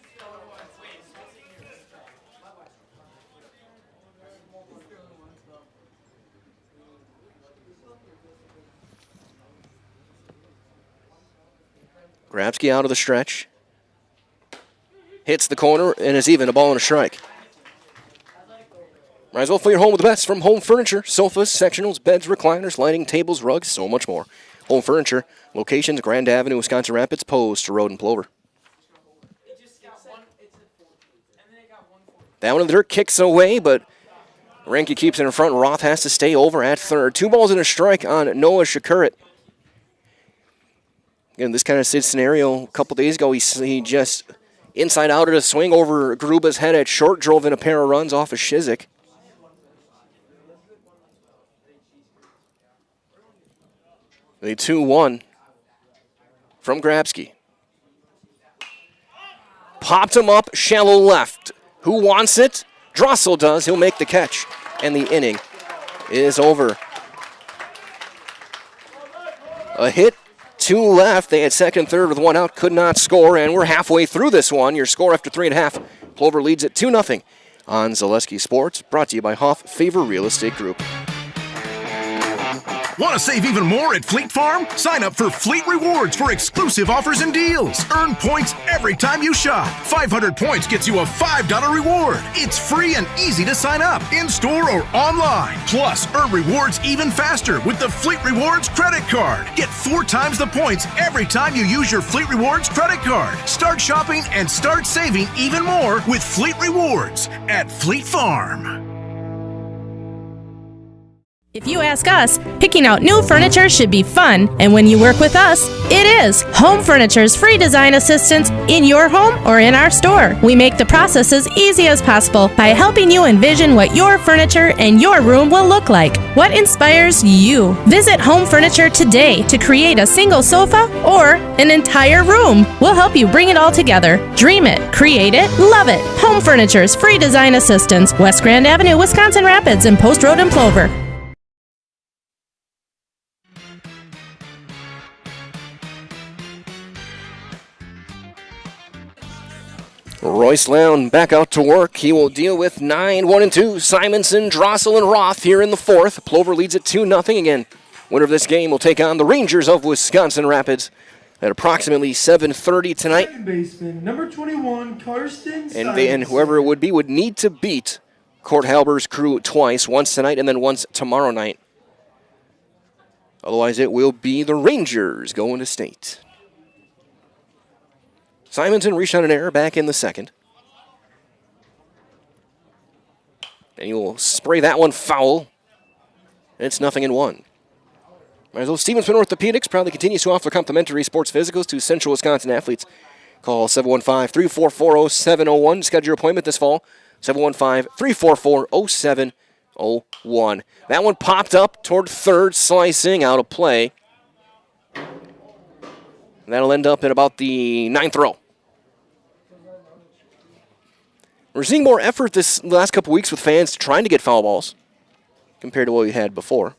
Grabsky out of the stretch. Hits the corner and is even, a ball and a strike. Might as well fill your home with the best from Home Furniture. Sofas, sectionals, beds, recliners, lighting, tables, rugs, so much more. Home Furniture. Locations, Grand Avenue, Wisconsin Rapids, Post Road, and Plover. That one in the dirt kicks away, but Renke keeps it in front. Roth has to stay over at third. 2 balls and a strike on Noah Shakurin. Again, this kind of scenario, a couple days ago, he just inside out at a swing over Garuba's head at short, drove in a pair of runs off of Shizik. The 2-1 from Grabsky. Popped him up, shallow left. Who wants it? Drossel does. He'll make the catch. And the inning is over. A hit, 2 left. They had second and third with 1 out. Could not score. And we're halfway through this one. Your score after 3.5. Plover leads at 2-0 on Zaleski Sports. Brought to you by Hoff Favor Real Estate Group. Want to save even more at Fleet Farm? Sign up for Fleet Rewards for exclusive offers and deals. Earn points every time you shop. 500 points gets you a $5 reward. It's free and easy to sign up, in-store or online. Plus, earn rewards even faster with the Fleet Rewards credit card. Get 4 times the points every time you use your Fleet Rewards credit card. Start shopping and start saving even more with Fleet Rewards at Fleet Farm. If you ask us, picking out new furniture should be fun, and when you work with us, it is. Home Furniture's free design assistance in your home or in our store. We make the process as easy as possible by helping you envision what your furniture and your room will look like. What inspires you? Visit Home Furniture today to create a single sofa or an entire room. We'll help you bring it all together. Dream it, create it, love it. Home Furniture's free design assistance, West Grand Avenue, Wisconsin Rapids, and Post Road in Plover. Royce Lown back out to work. He will deal with 9, 1 and 2. Simonson, Drossel, and Roth here in the fourth. Plover leads it 2-0 again. Winner of this game will take on the Rangers of Wisconsin Rapids at approximately 7:30 tonight. Second baseman, number 21, Karsten And whoever it would be would need to beat Court Halber's crew twice, once tonight and then once tomorrow night. Otherwise, it will be the Rangers going to state. Simonson reached on an error back in the second. And he will spray that one foul. And it's 0-1. Might as well. Stevensman Orthopedics proudly continues to offer complimentary sports physicals to Central Wisconsin athletes. Call 715-344-0701 to schedule your appointment this fall. 715-344-0701. That one popped up toward third, slicing out of play. And that'll end up at about the 9th row. We're seeing more effort this last couple weeks with fans trying to get foul balls compared to what we had before.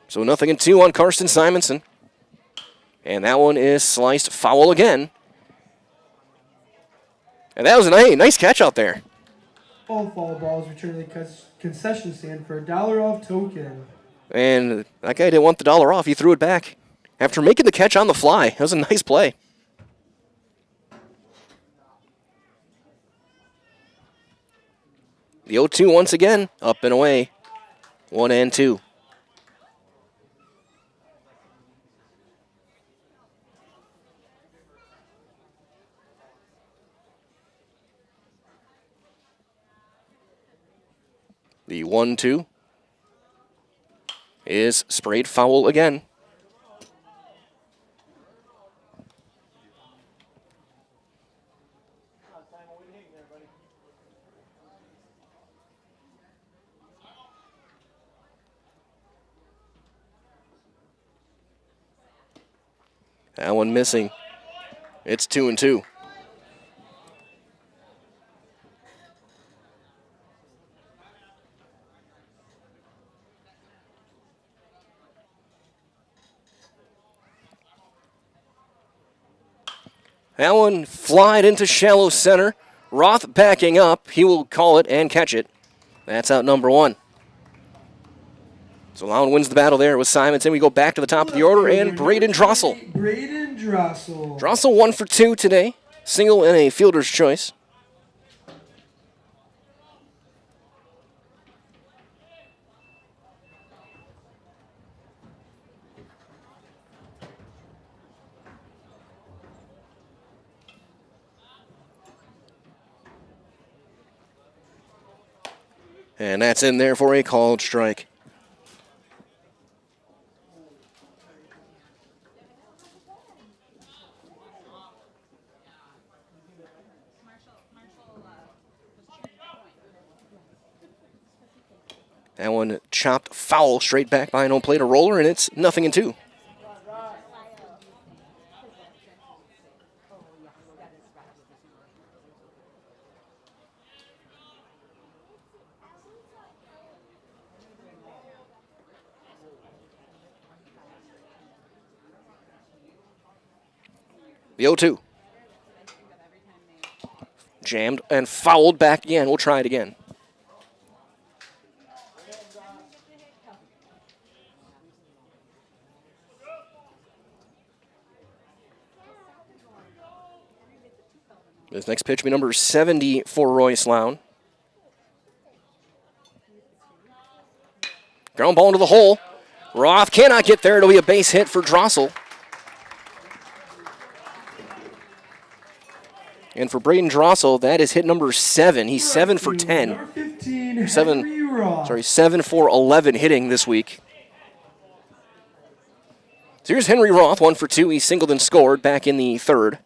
So 0-2 on Karsten Simonson. And that one is sliced foul again. And that was a nice catch out there. All foul balls returned to the concession stand for a $1 off token. And that guy didn't want the $1 off. He threw it back after making the catch on the fly. That was a nice play. The 0-2 once again, up and away. 1 and 2. The 1-2 is sprayed foul again. That one missing. It's 2-2. That one flied into shallow center. Roth backing up. He will call it and catch it. That's out number 1. So Lown wins the battle there with Simonson. We go back to the top of the order and Braden Drossel. Braden Drossel. Drossel 1 for 2 today. Single and a fielder's choice. And that's in there for a called strike. That one chopped foul straight back behind home plate, a roller, and it's 0-2. The 0-2. Jammed and fouled back again. We'll try it again. This next pitch will be number 70 for Royce Lown. Ground ball into the hole. Roth cannot get there. It'll be a base hit for Drossel. And for Braden Drossel, that is hit number 7. He's 7 for 10. Number 15, 7 for 11 hitting this week. So here's Henry Roth, 1 for 2. He singled and scored back in the third.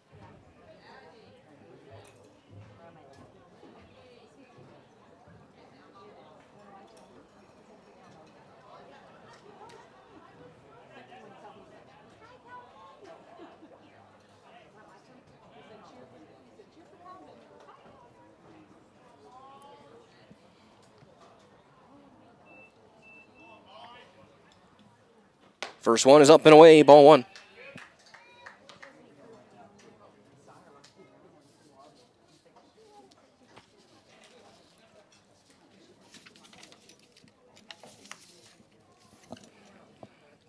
First one is up and away, ball 1.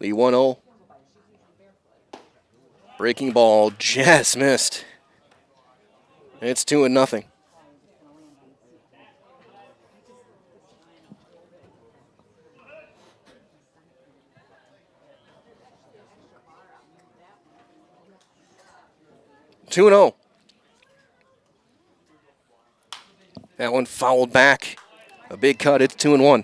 The 1-0. Breaking ball just missed. It's 2-0. Two and 0. That one fouled back. A big cut. It's 2-1.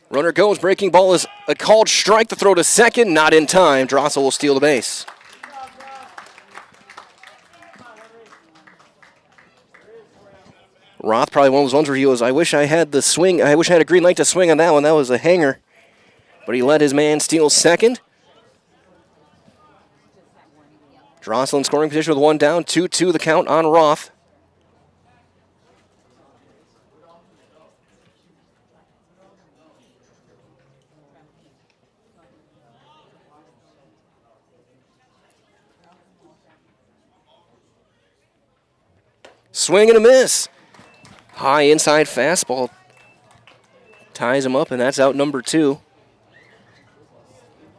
Runner goes. Breaking ball is a called strike. The throw to second. Not in time. Drossel will steal the base. Roth probably one of those ones where he was, I wish I had the swing. I wish I had a green light to swing on that one. That was a hanger. But he let his man steal second. Drossel in scoring position with one down. 2-2 the count on Roth. Swing and a miss. High inside fastball. Ties him up, and that's out number 2.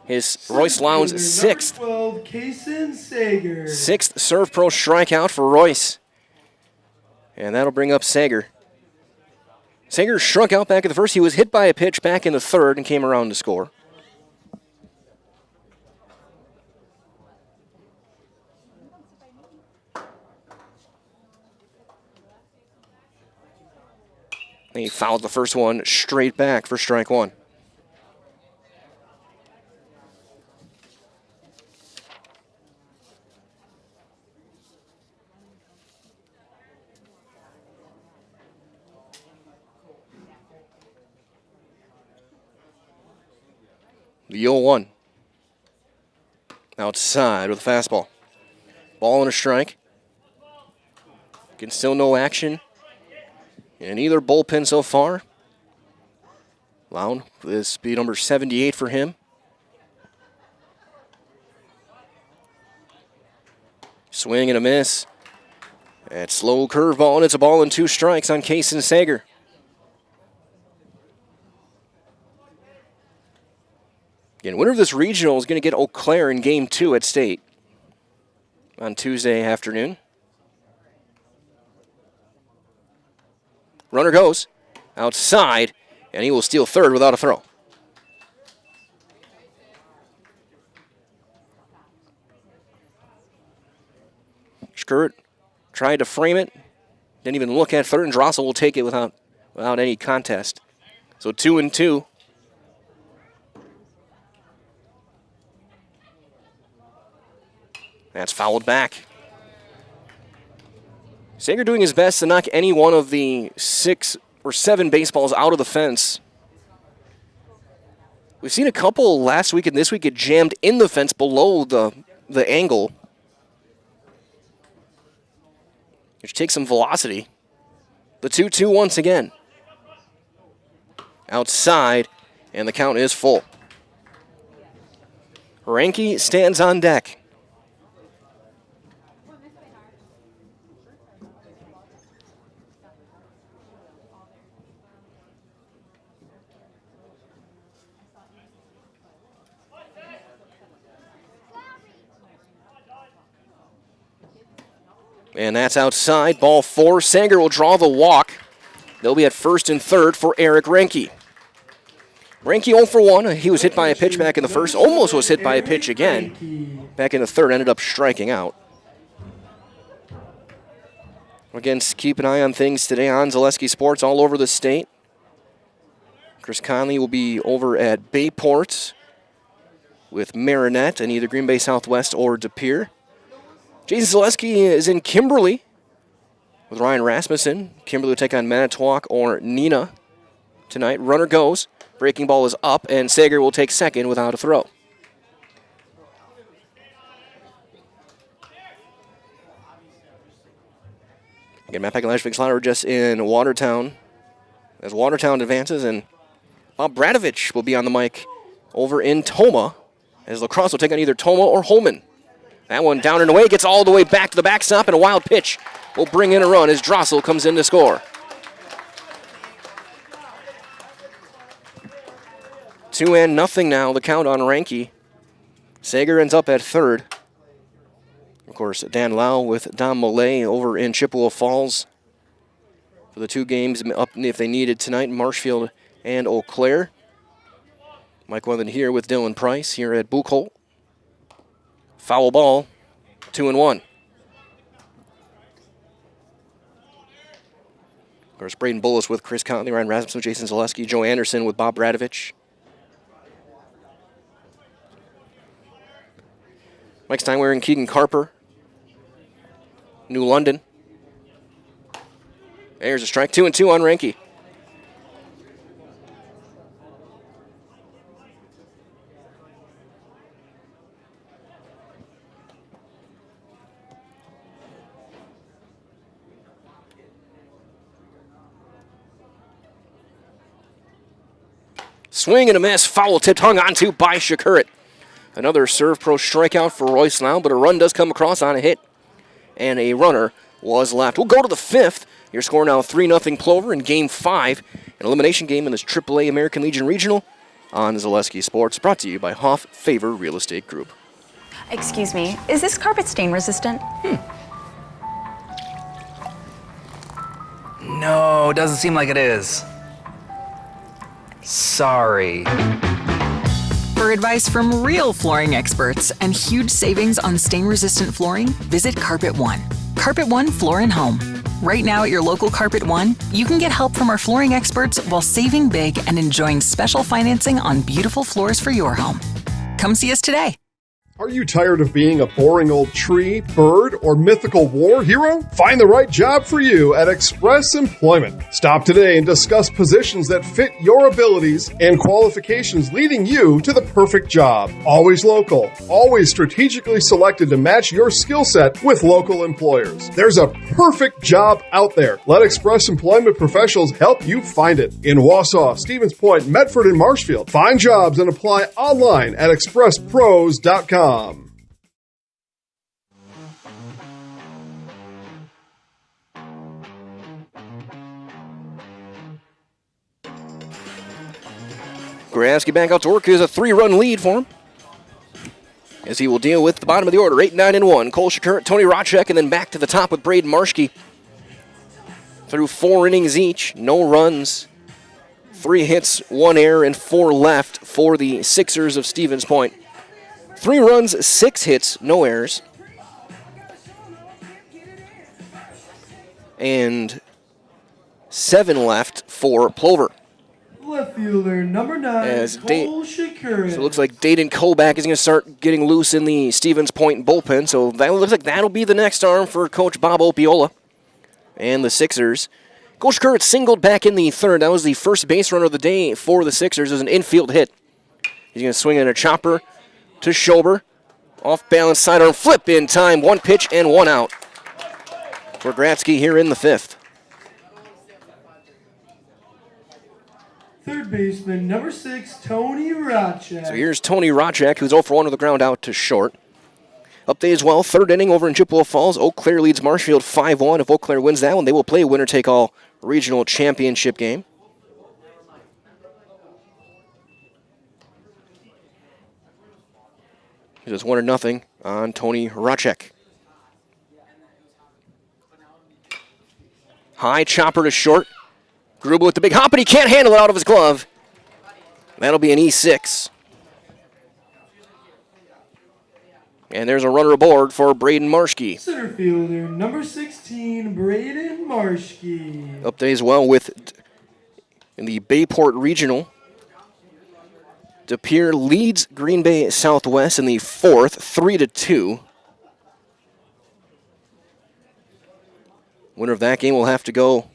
His Royce Lowndes' sixth. 12, Kason Sager. Sixth Serve Pro strikeout for Royce. And that'll bring up Sager. Sager struck out back in the first. He was hit by a pitch back in the third and came around to score. He fouled the first one straight back for strike one. The 0-1. Outside with a fastball. Ball and a strike. Again, still no action in either bullpen so far. Lown, this be number 78 for him. Swing and a miss. That slow curveball, and it's a ball and 2 strikes on Kason Sager. Again, winner of this regional is going to get Eau Claire in Game 2 at State on Tuesday afternoon. Runner goes outside, and he will steal third without a throw. Skirt tried to frame it, didn't even look at third, and Drossel will take it without any contest. So 2-2. That's fouled back. Sager doing his best to knock any one of the 6 or 7 baseballs out of the fence. We've seen a couple last week and this week get jammed in the fence below the angle, which takes some velocity. The 2-2 once again. Outside, and the count is full. Ranke stands on deck. And that's outside. Ball 4. Sager will draw the walk. They'll be at first and third for Eric Ranke. Ranke 0 for 1. He was hit by a pitch back in the first. Almost was hit by a pitch again. Back in the third, ended up striking out. Again, keep an eye on things today on Zaleski Sports all over the state. Chris Conley will be over at Bayport with Marinette and either Green Bay Southwest or De Pere. Jason Zaleski is in Kimberly with Ryan Rasmussen. Kimberly will take on Manitowoc or Neenah tonight. Runner goes. Breaking ball is up, and Sager will take second without a throw. Again, Matt Peck and Lashvik Slaughter just in Watertown as Watertown advances, and Bob Bradovich will be on the mic over in Toma, as La Crosse will take on either Toma or Holman. That one down and away, gets all the way back to the backstop, and a wild pitch will bring in a run as Drossel comes in to score. 2-0 now, the count on Ranke. Sager ends up at third. Of course, Dan Lau with Don Mollet over in Chippewa Falls for the 2 games up if they needed tonight, Marshfield and Eau Claire. Mike Wetherden here with Dylan Price here at Buchholt. Foul ball, 2-1. Of course, Braden Bullis with Chris Conley, Ryan Rasmussen, Jason Zaleski, Joe Anderson with Bob Bradovich. Mike Steinwehr and Keegan Carper. New London. There's a strike, 2-2 on Ranke. Swing and a miss, foul tipped, hung onto by Shakurit. Another serve pro strikeout for Royce Lau, but a run does come across on a hit, and a runner was left. We'll go to the 5th. Your score now 3-0 Plover in Game 5, an elimination game in this AAA American Legion Regional on Zaleski Sports, brought to you by Hoff Favor Real Estate Group. Excuse me, is this carpet stain resistant? No, doesn't seem like it is. Sorry. For advice from real flooring experts and huge savings on stain-resistant flooring, visit Carpet One. Carpet One Floor and Home. Right now at your local Carpet One, you can get help from our flooring experts while saving big and enjoying special financing on beautiful floors for your home. Come see us today. Are you tired of being a boring old tree, bird, or mythical war hero? Find the right job for you at Express Employment. Stop today and discuss positions that fit your abilities and qualifications, leading you to the perfect job. Always local, always strategically selected to match your skill set with local employers. There's a perfect job out there. Let Express Employment professionals help you find it. In Wausau, Stevens Point, Medford, and Marshfield. Find jobs and apply online at expresspros.com. Grabowski back out to work. Here's a 3-run lead for him, as he will deal with the bottom of the order. 8, 9, and 1. Cole Shakur, Tony Rotchek, and then back to the top with Braden Marshke. Through 4 innings each, no runs, 3 hits, 1 error, and 4 left for the Sixers of Stevens Point. 3 runs, 6 hits, no errors. And 7 left for Plover. Left fielder, number 9, Cole Shakur. So it looks like Dayton Koback is going to start getting loose in the Stevens Point bullpen. So that looks like that'll be the next arm for Coach Bob Opiola and the Sixers. Cole Shakur singled back in the 3rd. That was the first base runner of the day for the Sixers. It was an infield hit. He's going to swing in a chopper to Schober. Off balance sidearm flip in time. 1 pitch and 1 out for Gratzky here in the 5th. Third baseman, number 6, Tony Rotchek. So here's Tony Rotchek, who's 0 for 1 with the ground out to short. Update as well, 3rd inning over in Chippewa Falls. Eau Claire leads Marshfield 5-1. If Eau Claire wins that one, they will play a winner-take-all regional championship game. It's 1-0 on Tony Rotchek. High chopper to short. Grubel with the big hop, but he can't handle it out of his glove. That'll be an E6. And there's a runner aboard for Braden Marshke. Center fielder, number 16, Braden Marshke. Update as well with in the Bayport Regional. De Pere leads Green Bay Southwest in the 4th, 3-2. Winner of that game will have to go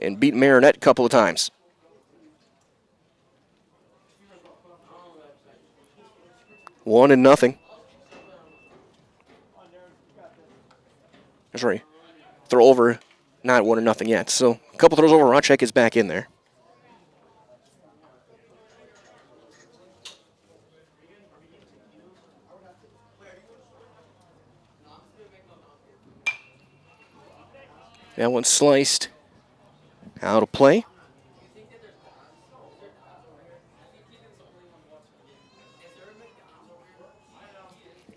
and beat Marinette a couple of times. One and nothing. Sorry. Throw over not 1-0 yet. So a couple throws over. Rochek is back in there. That one's sliced out of play.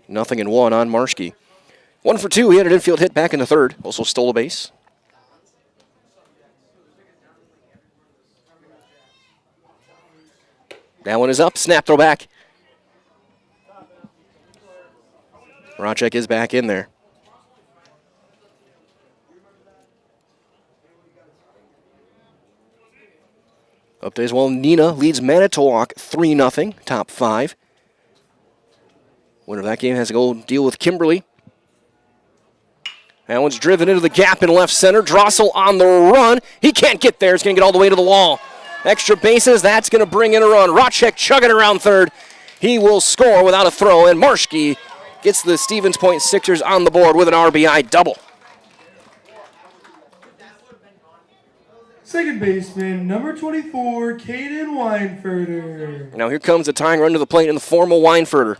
Nothing in one on Marshke. 1 for 2. He had an infield hit back in the third. Also stole a base. That one is up. Snap throw back. Rochek is back in there. Update as well. Nina leads Manitowoc 3-0, top 5. Winner of that game has to go deal with Kimberly. That one's driven into the gap in left center. Drossel on the run. He can't get there. It's going to get all the way to the wall. Extra bases. That's going to bring in a run. Rochek chugging around third. He will score without a throw, and Marshke gets the Stevens Point Sixers on the board with an RBI double. Second baseman, number 24, Caden Weinfurter. Now here comes the tying run to the plate in the form of Weinfurter.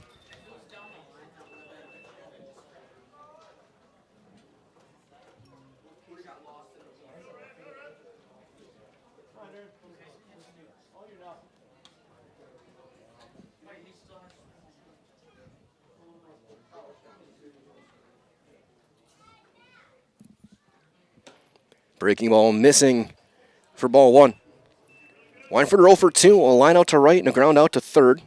Breaking ball missing for ball 1. Weinfurter 0 for 2, a line out to right and a ground out to third.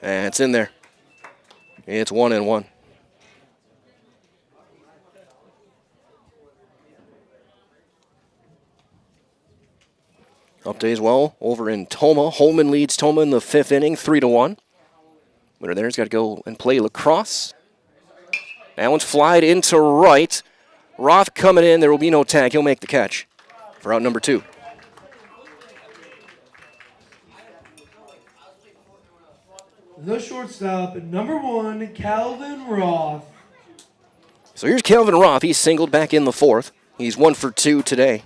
And it's in there. It's 1-1. Update as well over in Toma. Holman leads Toma in the 5th inning, 3-1. Winner there's got to go and play lacrosse. That one's flied into right. Roth coming in. There will be no tag. He'll make the catch for out number 2. The shortstop, number 1, Calvin Roth. So here's Calvin Roth. He's singled back in the 4th. He's 1 for 2 today.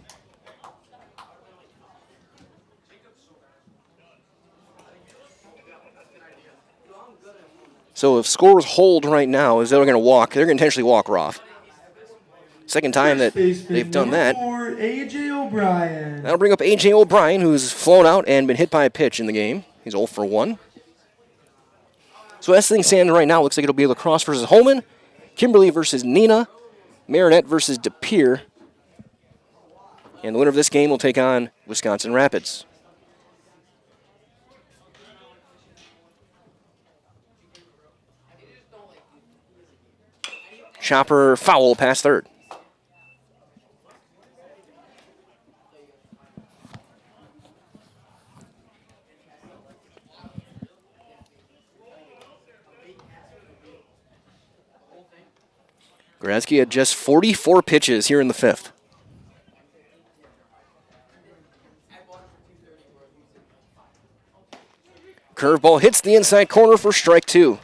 So if scores hold right now, is they're going to walk. They're going to intentionally walk Roth. Second time that they've done that. A.J. O'Brien. That'll bring up A.J. O'Brien, who's flown out and been hit by a pitch in the game. He's 0 for 1. So as things stand right now, looks like it'll be lacrosse versus Holman, Kimberly versus Nina, Marinette versus De Pere. And the winner of this game will take on Wisconsin Rapids. Chopper foul past third. Gretzky had just 44 pitches here in the 5th. Curveball hits the inside corner for strike 2.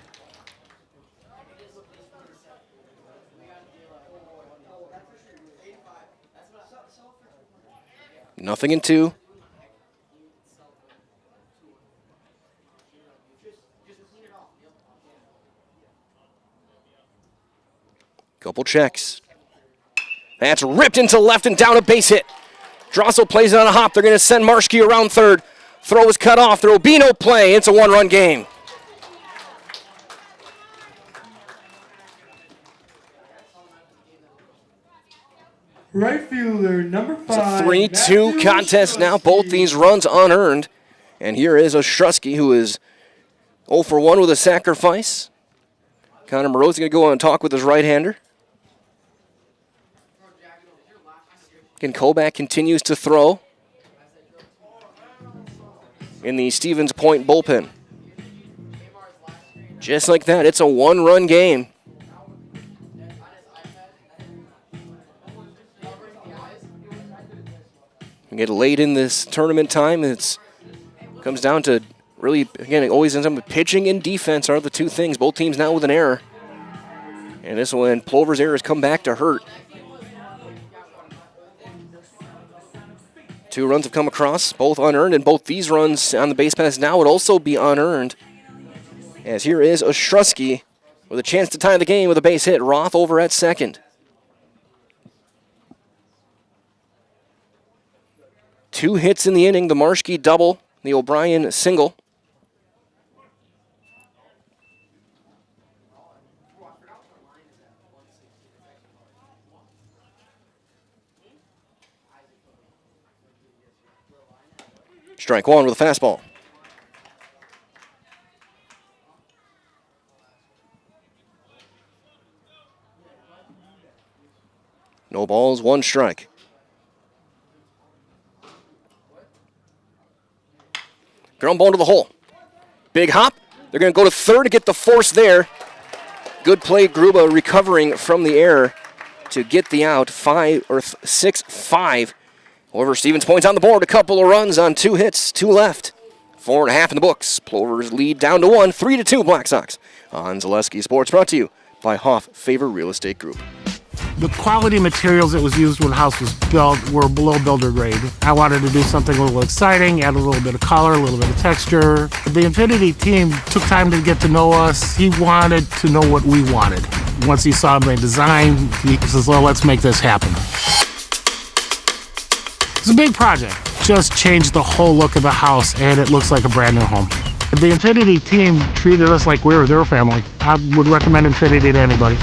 Nothing in 2. Couple checks. That's ripped into left and down, a base hit. Drossel plays it on a hop. They're going to send Marshke around third. Throw is cut off. There will be no play. It's a 1-run game. Right fielder, number 5. It's a 3-2 contest now. Both these runs unearned. And here is Ostrowski, who is 0 for 1 with a sacrifice. Connor Moreau's going to go on and talk with his right-hander. Again, Kobach continues to throw in the Stevens Point bullpen. Just like that, it's a 1-run game. We get late in this tournament time. It's Comes down to really, again, it always ends up with pitching and defense are the two things. Both teams now with an error. And this one, Plover's errors come back to hurt. 2 runs have come across, both unearned, and both these runs on the base pass now would also be unearned. As here is Ostrowski with a chance to tie the game with a base hit. Roth over at second. 2 hits in the inning, the Marshke double, the O'Brien single. Strike 1 with a fastball. No balls, 1 strike. Ground ball to the hole. Big hop. They're going to go to third to get the force there. Good play, Gruba recovering from the error to get the out. 6-5. However, Stevens points on the board. A couple of runs on 2 hits, 2 left. 4.5 in the books. Plover's lead down to 1, 3-2 Black Sox. On Zaleski Sports, brought to you by Hoff Favor Real Estate Group. The quality materials that was used when the house was built were below builder grade. I wanted to do something a little exciting, add a little bit of color, a little bit of texture. The Infinity team took time to get to know us. He wanted to know what we wanted. Once he saw my design, he says, well, let's make this happen. It's a big project. Just changed the whole look of the house, and it looks like a brand new home. The Infinity team treated us like we were their family. I would recommend Infinity to anybody.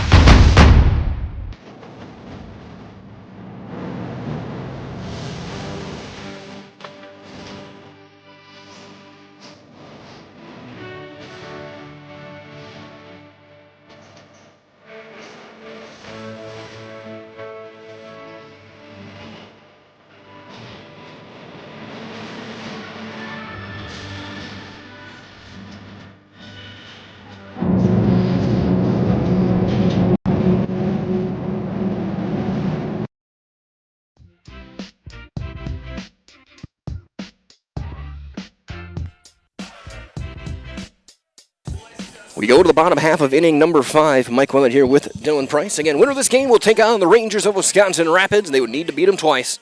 We go to the bottom half of inning number 5. Mike Willett here with Dylan Price. Again, winner of this game will take on the Rangers of Wisconsin Rapids. They would need to beat them twice.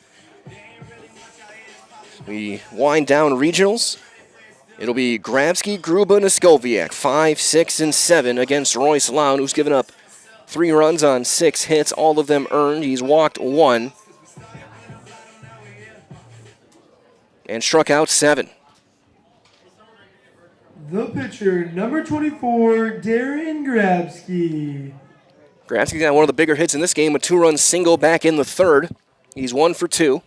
We wind down regionals. It'll be Grabsky, Gruba, and Skoviak, 5, 6, and 7 against Royce Lown, who's given up 3 runs on 6 hits, all of them earned. He's walked 1 and struck out 7. The pitcher, number 24, Darren Grabsky. Grabsky's got one of the bigger hits in this game, a 2-run single back in the 3rd. He's 1 for 2.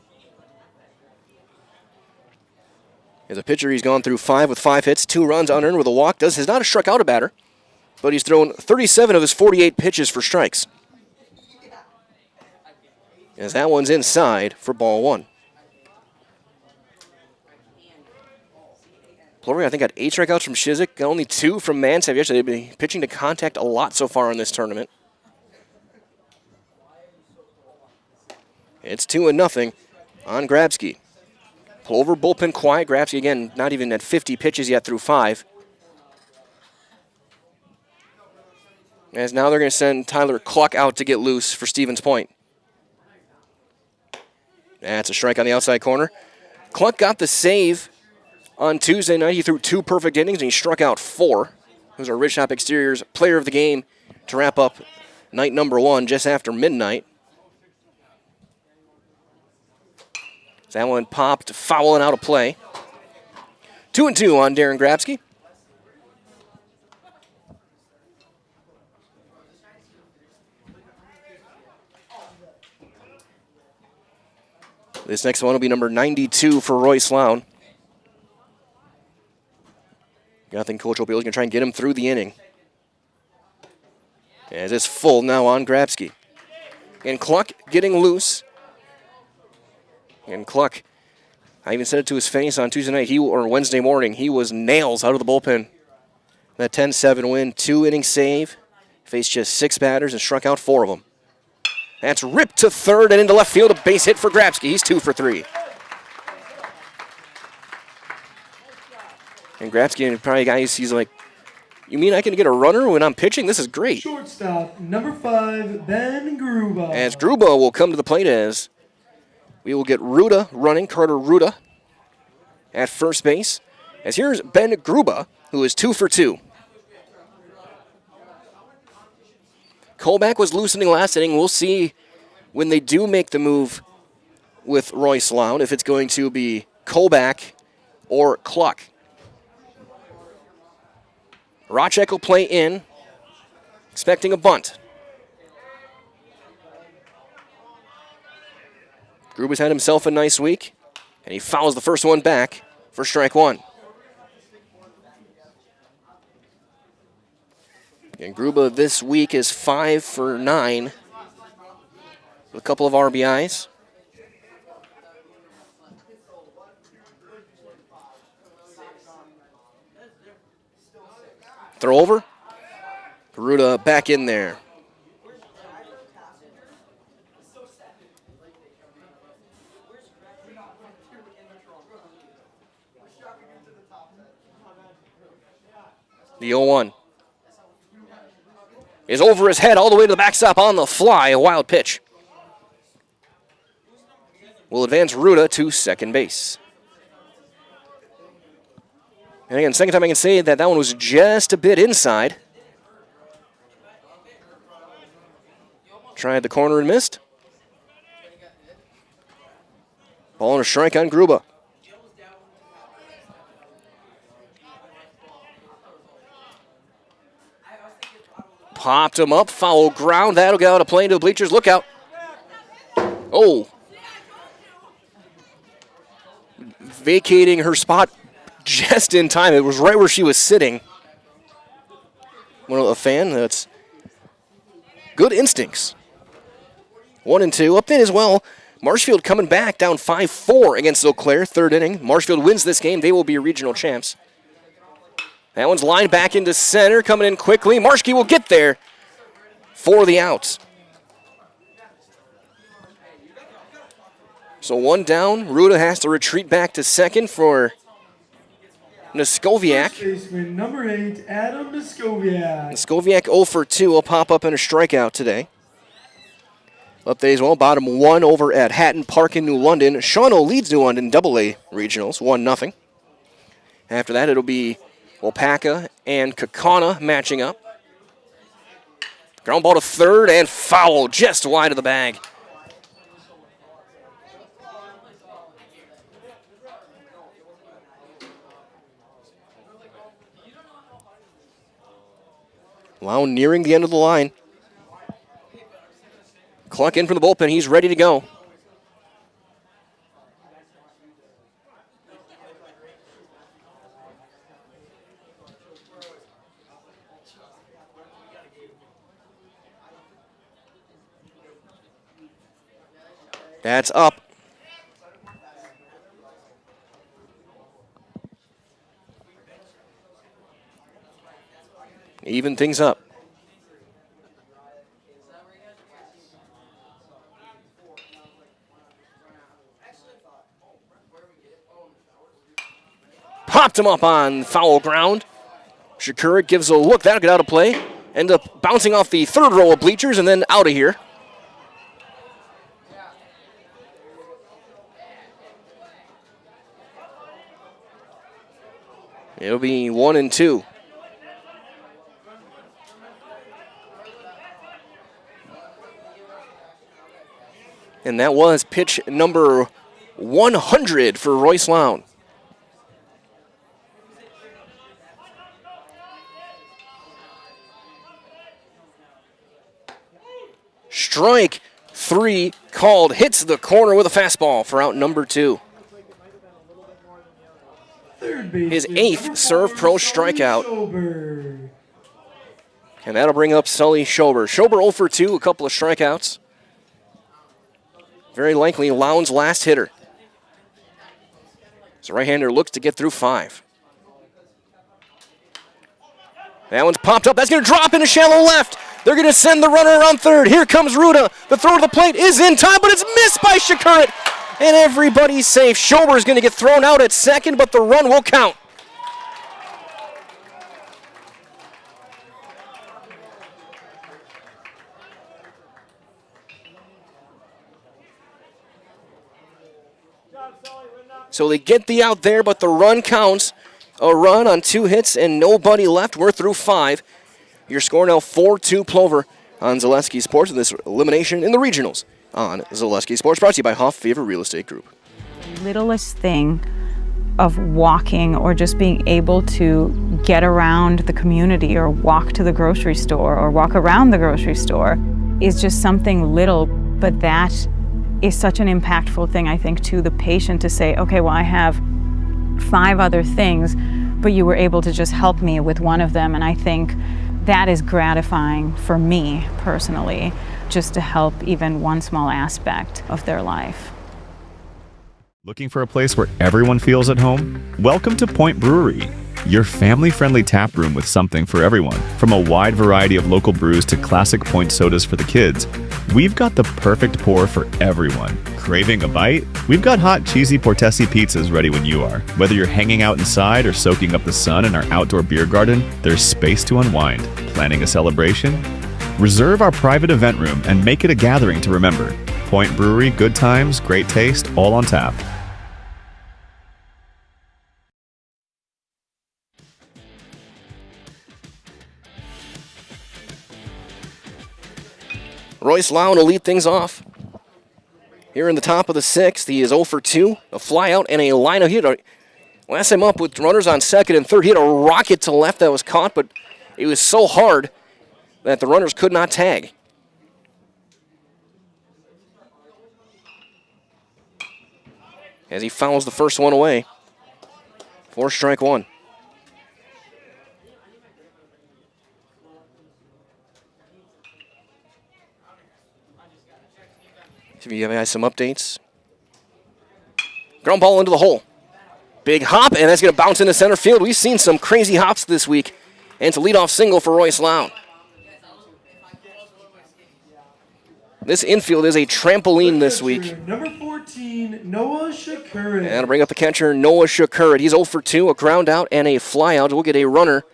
As a pitcher, he's gone through 5 with 5 hits, 2 runs unearned with a walk. Has not struck out a batter, but he's thrown 37 of his 48 pitches for strikes. As that one's inside for ball 1. Plover, I think, got 8 strikeouts from Shizik, only 2 from Mansev yesterday. They've been pitching to contact a lot so far in this tournament. It's 2-0 on Grabsky. Plover bullpen quiet. Grabsky, again, not even at 50 pitches yet through 5. As now they're going to send Tyler Cluck out to get loose for Stevens Point. That's a strike on the outside corner. Cluck got the save on Tuesday night. He threw 2 perfect innings, and he struck out 4. It was our Ridge Top Exteriors player of the game to wrap up night number 1 just after midnight. That one popped, foul and out of play. 2-2 on Darren Grabsky. This next one will be number 92 for Royce Lown. I think Coach O'Beal is going to try and get him through the inning. As it's full now on Grabsky. And Cluck getting loose. And Cluck, I even said it to his face on Tuesday night, or Wednesday morning, he was nails out of the bullpen. That 10-7 win, 2-inning save. Faced just 6 batters and struck out 4 of them. That's ripped to third and into left field, a base hit for Grabsky. He's 2 for 3. And Gratzky, probably guys, he's like, you mean I can get a runner when I'm pitching? This is great. Shortstop, number 5, Ben Gruba. As Gruba will come to the plate as we will get Ruda running, Carter Ruda at first base. As here's Ben Gruba, who is 2 for 2. Kolbach was loosening last inning. We'll see when they do make the move with Royce Loud if it's going to be Kolbach or Cluck. Rochek will play in, expecting a bunt. Gruba's had himself a nice week, and he fouls the first one back for strike 1. And Gruba this week is 5 for 9 with a couple of RBIs. Throw over. Garuda back in there. The 0-1 is over his head all the way to the backstop on the fly. A wild pitch. Will advance Ruda to second base. And again, second time I can say that one was just a bit inside. Tried the corner and missed. Ball and a strike on Gruba. Popped him up, foul ground. That'll go out of play into the bleachers. Look out. Oh. Vacating her spot just in time. It was right where she was sitting. A fan that's good instincts. 1-2. Up in as well. Marshfield coming back down 5-4 against Eau Claire. Third inning. Marshfield wins this game. They will be regional champs. That one's lined back into center, coming in quickly. Marshke will get there for the outs. So one down. Ruda has to retreat back to second for Neskoviak. First baseman, number 8, Adam Neskoviak. Neskoviak 0 for 2 will pop up in a strikeout today. Update as well, bottom 1 over at Hatton Park in New London. Shawano leads New London AA regionals, 1-0. After that, it'll be Wapaka and Kakana matching up. Ground ball to third and foul just wide of the bag. Lau nearing the end of the line. Cluck in from the bullpen. He's ready to go. That's up. Even things up. Popped him up on foul ground. Shakura gives a look. That'll get out of play. End up bouncing off the third row of bleachers and then out of here. It'll be 1-2. And that was pitch number 100 for Royce Lown. Strike 3 called. Hits the corner with a fastball for out number 2. His 8th serve pro strikeout. And that'll bring up Sully Schober. Schober 0 for 2, a couple of strikeouts. Very likely Lown's last hitter. So right-hander looks to get through 5. That one's popped up. That's going to drop into shallow left. They're going to send the runner around third. Here comes Ruda. The throw to the plate is in time, but it's missed by Shakurit. And everybody's safe. Schober is going to get thrown out at second, but the run will count. So they get the out there, but the run counts. A run on 2 hits and nobody left. We're through 5. Your score now 4-2 Plover on Zaleski Sports in this elimination in the regionals on Zaleski Sports, brought to you by Hoff Favor Real Estate Group. Littlest thing of walking or just being able to get around the community or walk to the grocery store or walk around the grocery store is just something little, but that is such an impactful thing, I think, to the patient to say, okay, well, I have 5 other things, but you were able to just help me with one of them. And I think that is gratifying for me personally, just to help even one small aspect of their life. Looking for a place where everyone feels at home? Welcome to Point Brewery, your family-friendly tap room with something for everyone. From a wide variety of local brews to classic Point sodas for the kids, we've got the perfect pour for everyone. Craving a bite? We've got hot, cheesy Portesi pizzas ready when you are. Whether you're hanging out inside or soaking up the sun in our outdoor beer garden, there's space to unwind. Planning a celebration? Reserve our private event room and make it a gathering to remember. Point Brewery, good times, great taste, all on tap. Royce Lown will lead things off. Here in the top of the 6th, he is 0 for 2, a flyout and a lineup. He had last time up with runners on second and third. He had a rocket to left that was caught, but it was so hard that the runners could not tag. As he fouls the first one away for strike 1. Give you guys some updates. Ground ball into the hole. Big hop, and that's going to bounce into center field. We've seen some crazy hops this week. And it's a leadoff single for Royce Lown. This infield is a trampoline this week. Number 14, Noah Shakurin. And I'll bring up the catcher, Noah Shakurin. He's 0 for 2, a ground out and a flyout. We'll get a runner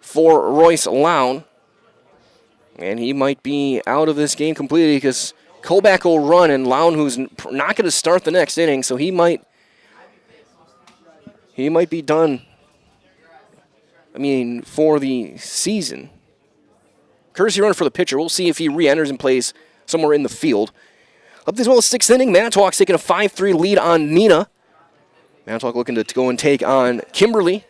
for Royce Lown. And he might be out of this game completely because Kobach will run, and Lown, who's not going to start the next inning, so he might be done, for the season. Courtesy runner for the pitcher. We'll see if he re-enters and plays somewhere in the field. Up as well as 6th inning, Manitowoc's taking a 5-3 lead on Neenah. Manitowoc looking to go and take on Kimberly.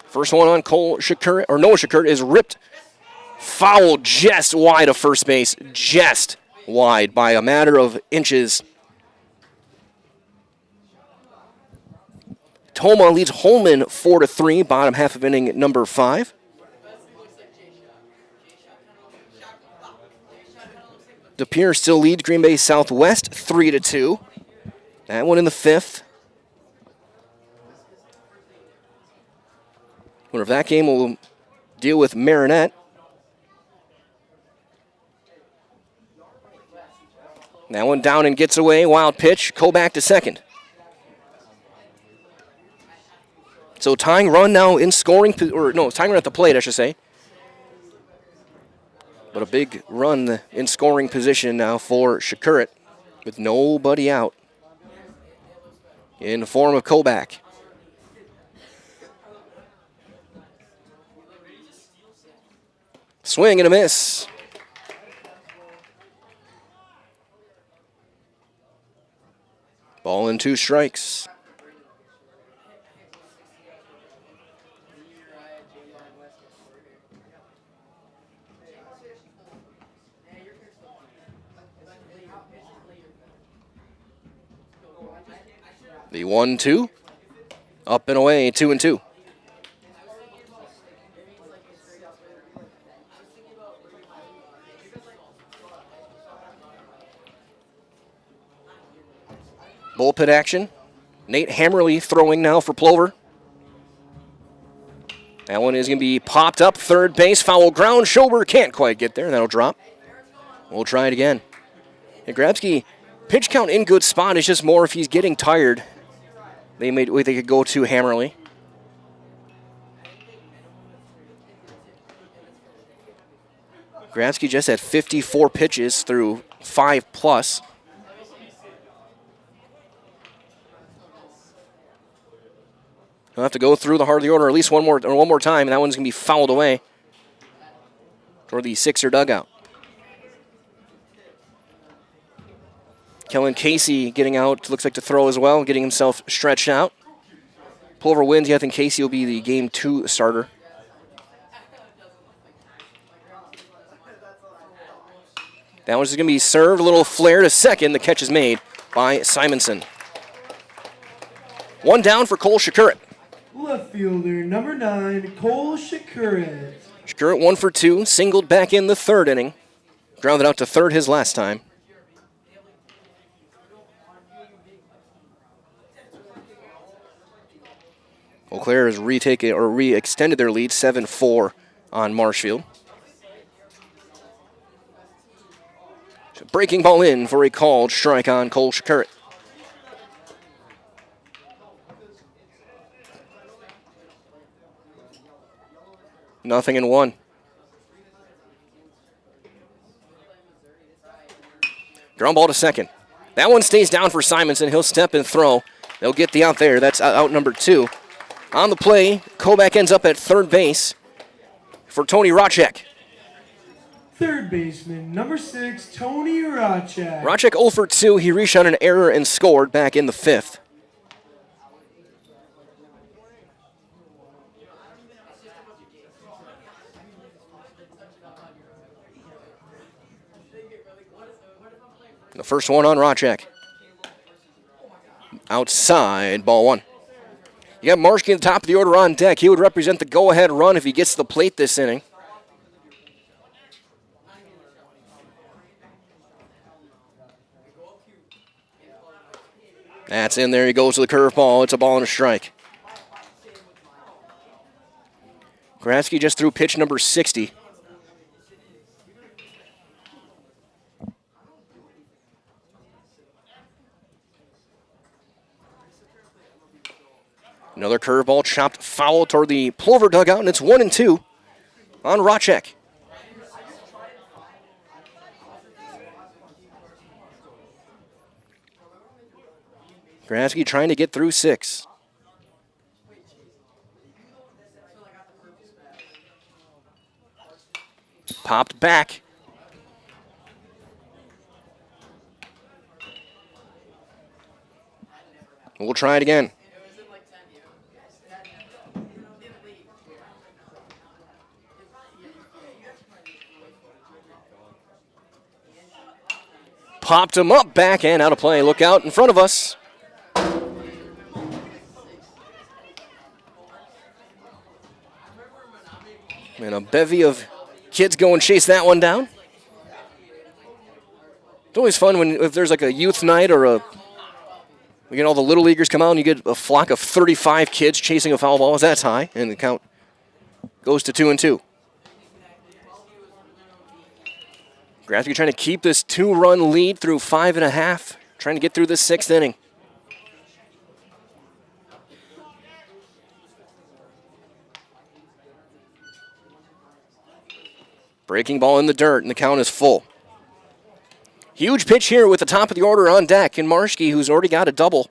First one on Noah Shakur is ripped. Foul just wide of first base. Just wide by a matter of inches. Toma leads Holman 4-3, bottom half of inning number 5. De Pere still leads Green Bay Southwest 3-2. That one in the 5th. Wonder if that game will deal with Marinette. That one down and gets away. Wild pitch. Kobach to second. So tying run now in scoring, tying run at the plate, I should say. But a big run in scoring position now for Shakurit with nobody out in the form of Kobach. Swing and a miss. Ball and 2 strikes. The 1-2. Up and away, 2-2. Bullpen action. Nate Hammerly throwing now for Plover. That one is going to be popped up. Third base, foul ground. Schober can't quite get there. That'll drop. We'll try it again. And Grabsky, pitch count in good spot. It's just more if he's getting tired. They could go to Hammerly. Gradsky just had 54 pitches through 5+. He'll have to go through the heart of the order at least one more time, and that one's going to be fouled away toward the Sixer dugout. Kellen Casey getting out, looks like to throw as well, getting himself stretched out. Plover wins. Yeah, I think Casey will be the Game 2 starter. That one's going to be served. A little flare to second. The catch is made by Simonson. One down for Cole Shakurit. Left fielder, number 9, Cole Shakurit. Shakurit 1 for 2, singled back in the third inning. Grounded out to third his last time. Eau Claire has re-extended their lead, 7-4 on Marshfield. So breaking ball in for a called strike on Cole Shakurit. Nothing in one. Ground ball to second. That one stays down for Simonson. He'll step and throw. They'll get the out there. That's out number 2. On the play, Kovac ends up at third base for Tony Racek. Third baseman, number 6, Tony Racek. Racek 0 for 2. He reached on an error and scored back in the 5th. The first one on Racek. Outside, ball 1. You got Marshke at the top of the order on deck. He would represent the go-ahead run if he gets to the plate this inning. That's in there. He goes to the curveball. It's a ball and a strike. Gradsky just threw pitch number 60. Another curveball chopped foul toward the Plover dugout, and it's 1-2 on Racek. Gradsky trying to get through 6. Popped back. We'll try it again. Popped him up, back and out of play. Look out in front of us. And a bevy of kids go and chase that one down. It's always fun if there's like a youth night or we get all the little leaguers come out and you get a flock of 35 kids chasing a foul ball. That's high, and the count goes to 2-2. Gradsky trying to keep this 2-run lead through 5.5, trying to get through this 6th inning. Breaking ball in the dirt, and the count is full. Huge pitch here with the top of the order on deck, and Marshke, who's already got a double.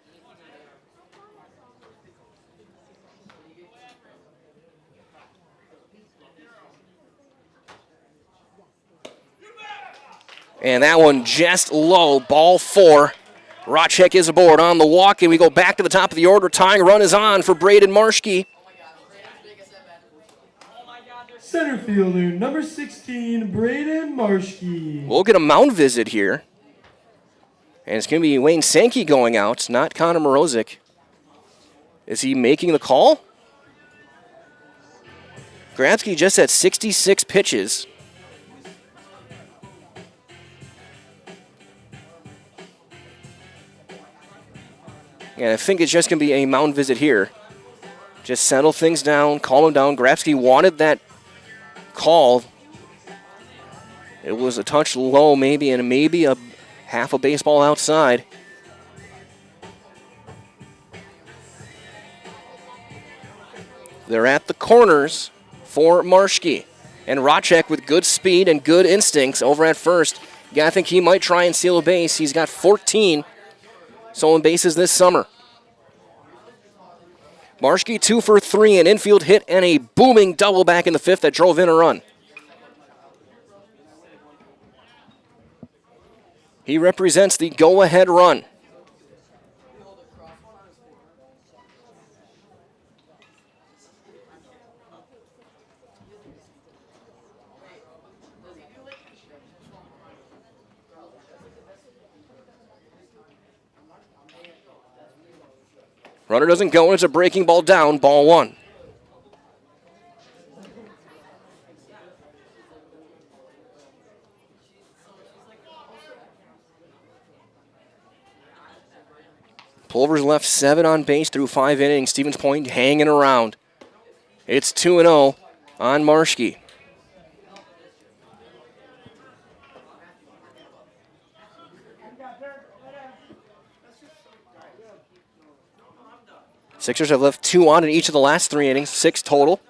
And that one just low, ball 4. Racek is aboard on the walk, and we go back to the top of the order. Tying run is on for Braden Marshke. Center fielder, number 16, Braden Marshke. We'll get a mound visit here. And it's going to be Wayne Sankey going out, not Connor Morozic. Is he making the call? Gradsky just at 66 pitches. And I think it's just going to be a mound visit here. Just settle things down, calm him down. Gradsky wanted that call. It was a touch low maybe, and maybe a half a baseball outside. They're at the corners for Marshke. And Racek with good speed and good instincts over at first. Yeah, I think he might try and steal a base. He's got 14 stolen bases this summer. Marschke 2 for 3, an infield hit and a booming double back in the fifth that drove in a run. He represents the go-ahead run. Runner doesn't go, and it's a breaking ball down, ball one. Plover's left 7 on base through 5 innings. Stevens Point hanging around. It's 2-0 on Marschke. Sixers have left 2 on in each of the last 3 innings, 6 total.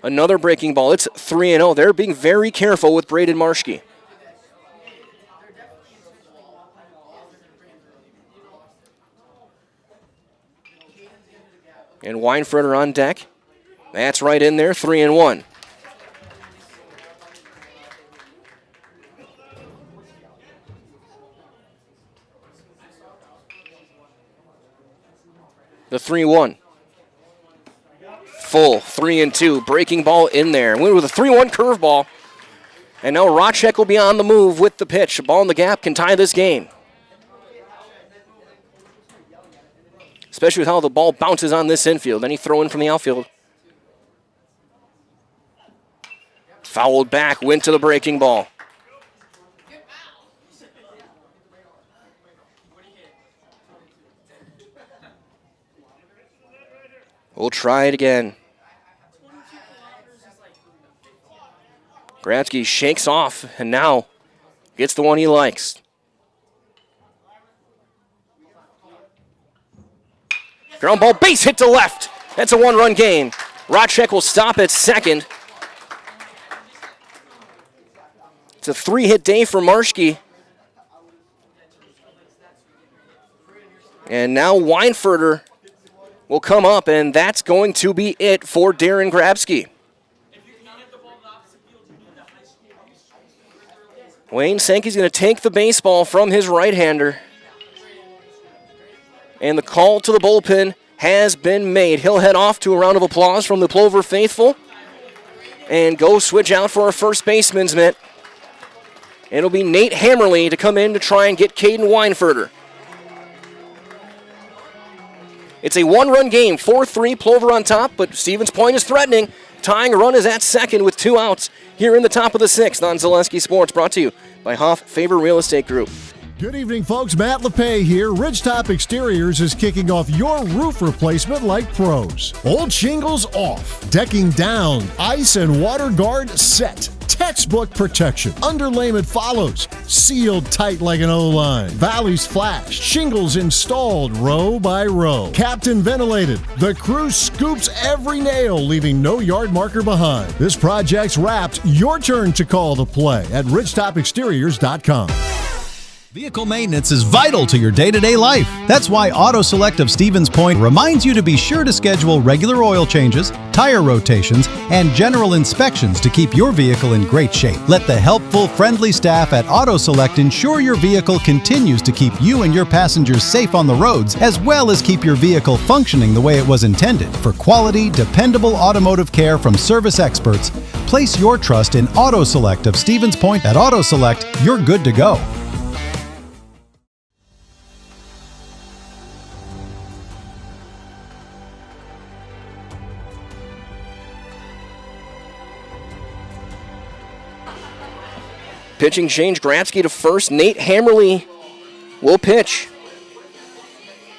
Another breaking ball. It's 3-0. They're being very careful with Braden Marschke. And Weinfurter on deck. That's right in there, 3-1. The 3-1. Full 3-2. Breaking ball in there. Went with a 3-1 curveball. And now Racek will be on the move with the pitch. Ball in the gap can tie this game. Especially with how the ball bounces on this infield. Then he throw in from the outfield. Fouled back, went to the breaking ball. We'll try it again. Grabsky shakes off and now gets the one he likes. Ground ball, base hit to left. That's a 1-run game. Racek will stop at second. It's a 3-hit day for Marschke. And now Weinfurter will come up, and that's going to be it for Darren Grabsky. Wayne Sankey's going to take the baseball from his right-hander. And the call to the bullpen has been made. He'll head off to a round of applause from the Plover faithful and go switch out for our first baseman's mitt. It'll be Nate Hammerly to come in to try and get Caden Weinfurter. It's a 1-run game, 4-3, Plover on top, but Stevens Point is threatening. Tying run is at second with 2 outs here in the top of the 6th on Zaleski Sports, brought to you by Hoff Favor Real Estate Group. Good evening, folks. Matt LePay here. Ridgetop Exteriors is kicking off your roof replacement like pros. Old shingles off, decking down, ice and water guard set. Textbook protection. Underlayment follows. Sealed tight like an O-line. Valleys flashed. Shingles installed row by row. Captain ventilated. The crew scoops every nail, leaving no yard marker behind. This project's wrapped. Your turn to call the play at ridgetopexteriors.com. Vehicle maintenance is vital to your day-to-day life. That's why Auto Select of Stevens Point reminds you to be sure to schedule regular oil changes, tire rotations, and general inspections to keep your vehicle in great shape. Let the helpful, friendly staff at Auto Select ensure your vehicle continues to keep you and your passengers safe on the roads, as well as keep your vehicle functioning the way it was intended. For quality, dependable automotive care from service experts, place your trust in Auto Select of Stevens Point. At Auto Select, you're good to go. Pitching change, Grabsky to first. Nate Hammerly will pitch.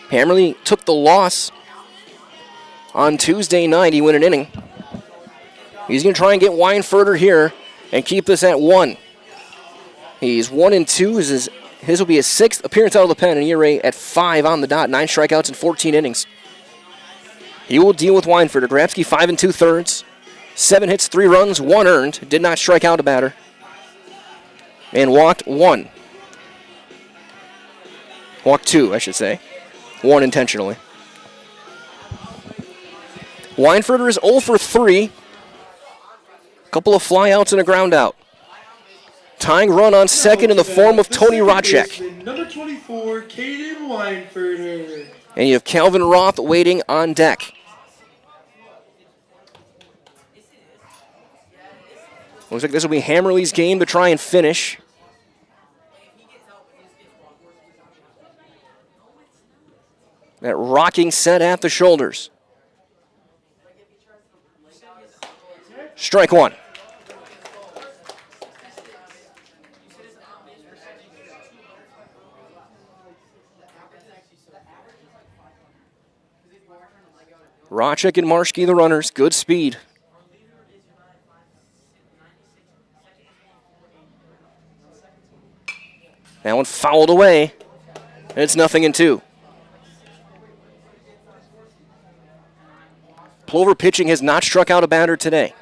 Hammerly took the loss on Tuesday night. He went an inning. He's going to try and get Weinfurter here and keep this at 1. He's 1-2. His will be his 6th appearance out of the pen, and ERA at 5 on the dot. 9 strikeouts in 14 innings. He will deal with Weinfurter. Grabsky 5 2/3. 7 hits, 3 runs, 1 earned. Did not strike out a batter. And walked 1. Walked 2, I should say. 1 intentionally. Weinfurter is 0 for 3. Couple of flyouts and a ground out. Tying run on second in the form of Tony Racek. Number 24, Caden Weinfurter. And you have Calvin Roth waiting on deck. Looks like this will be Hammerly's game to try and finish. That rocking set at the shoulders. Strike 1. Racek and Marschke, the runners. Good speed. That one fouled away. And it's 0-2. Plover pitching has not struck out a batter today.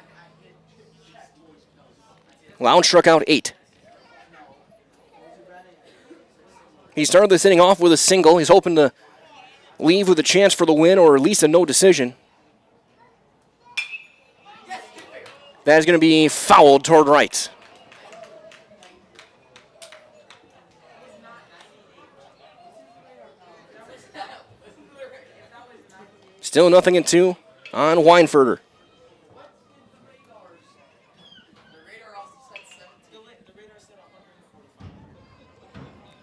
Lowndes struck out 8. He started this inning off with a single. He's hoping to leave with a chance for the win or at least a no decision. That is going to be fouled toward right. Still 0-2 on Weinfurter.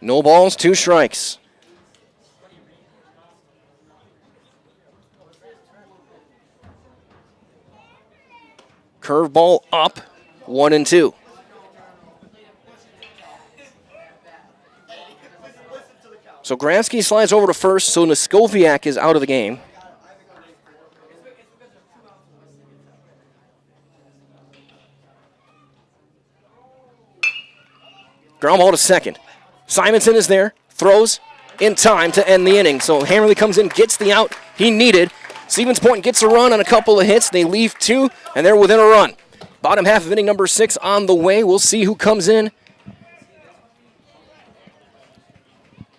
No balls, 2 strikes. Curveball up, 1-2. So Grafsky slides over to first, so Noskoviak is out of the game. Ground ball to second. Simonson is there, throws in time to end the inning. So Hammerly comes in, gets the out he needed. Stevens Point gets a run on a couple of hits. They leave 2, and they're within a run. Bottom half of inning number 6 on the way. We'll see who comes in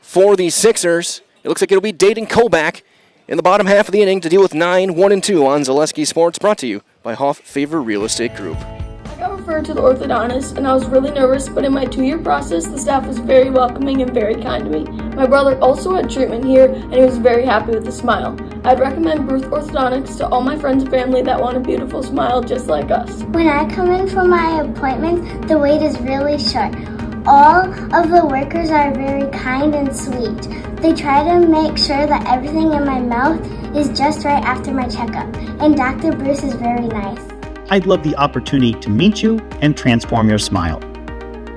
for the Sixers. It looks like it'll be Dayton Kobach in the bottom half of the inning to deal with 9-1-2 on Zaleski Sports, brought to you by Hoff Favor Real Estate Group. I got referred to the orthodontist, and I was really nervous, but in my 2-year process, the staff was very welcoming and very kind to me. My brother also had treatment here, and he was very happy with the smile. I'd recommend Bruce Orthodontics to all my friends and family that want a beautiful smile just like us. When I come in for my appointment, the wait is really short. All of the workers are very kind and sweet. They try to make sure that everything in my mouth is just right after my checkup, and Dr. Bruce is very nice. I'd love the opportunity to meet you and transform your smile.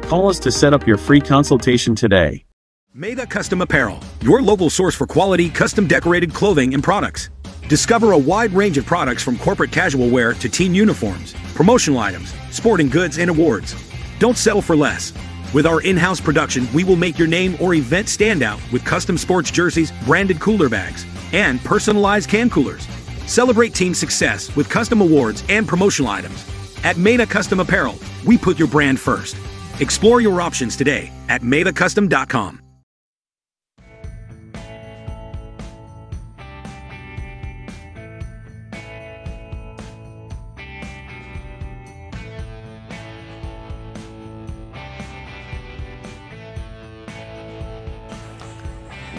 Call us to set up your free consultation today. Maida Custom Apparel, your local source for quality, custom decorated clothing and products. Discover a wide range of products from corporate casual wear to team uniforms, promotional items, sporting goods, and awards. Don't settle for less. With our in-house production, we will make your name or event stand out with custom sports jerseys, branded cooler bags, and personalized can coolers. Celebrate team success with custom awards and promotional items. At Maida Custom Apparel, we put your brand first. Explore your options today at maidacustom.com.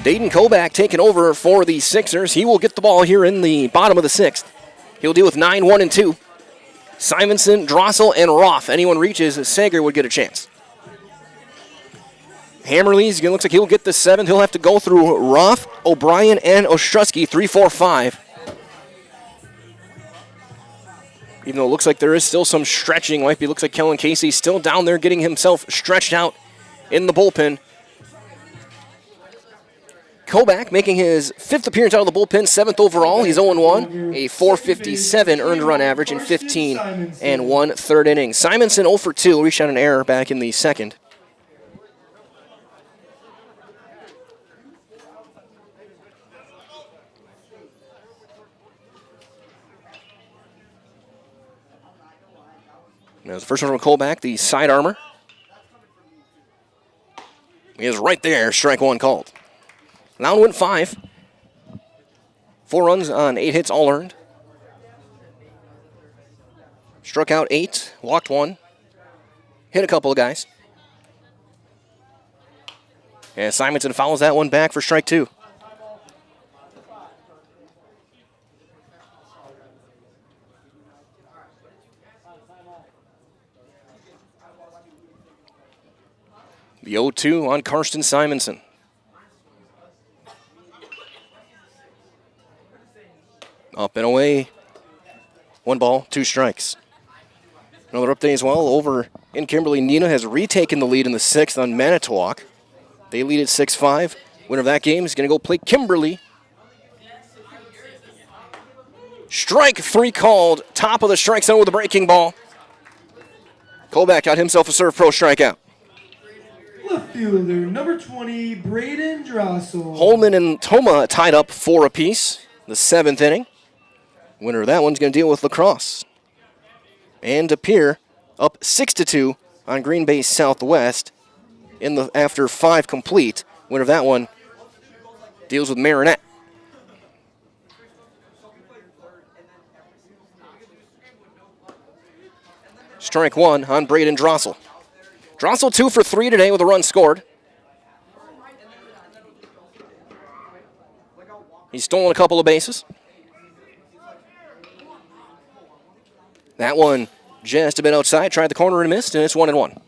Dayton Kobach taking over for the Sixers. He will get the ball here in the bottom of the 6th. He'll deal with 9-1-2. Simonson, Drossel, and Roth. Anyone reaches, Sager would get a chance. Hammerly's looks like he'll get the 7th. He'll have to go through Roth, O'Brien, and Ostrowski, 3, 4, 5. Even though it looks like there is still some stretching. Looks like Kellen Casey still down there getting himself stretched out in the bullpen. Kobach making his 5th appearance out of the bullpen, 7th overall. He's 0-1, a .457 earned run average in 15 and 1/3 innings. Simonson 0 for 2, reached out an error back in the 2nd. Now the first one from Colback, the side armor. He is right there, strike one called. Lown went 5. 4 runs on 8 hits, all earned. Struck out 8, walked 1, hit a couple of guys. And Simonson fouls that one back for strike 2. The 0-2 on Karsten Simonson. Up and away. 1 ball, 2 strikes. Another update as well. Over in Kimberly, Neenah has retaken the lead in the 6th on Manitowoc. They lead at 6-5. Winner of that game is going to go play Kimberly. Strike 3 called. Top of the strike zone with a breaking ball. Colback got himself a Serve Pro strikeout. Left fielder, number 20, Braden Drossel. Holman and Toma tied up 4 apiece. The 7th inning. Winner of that one's going to deal with Lacrosse. And De Pere up 6-2 on Green Bay Southwest after 5 complete. Winner of that one deals with Marinette. Strike 1 on Braden Drossel. Drossel 2 for 3 today with a run scored. He's stolen a couple of bases. That one just a bit outside. Tried the corner and missed, and it's 1-1.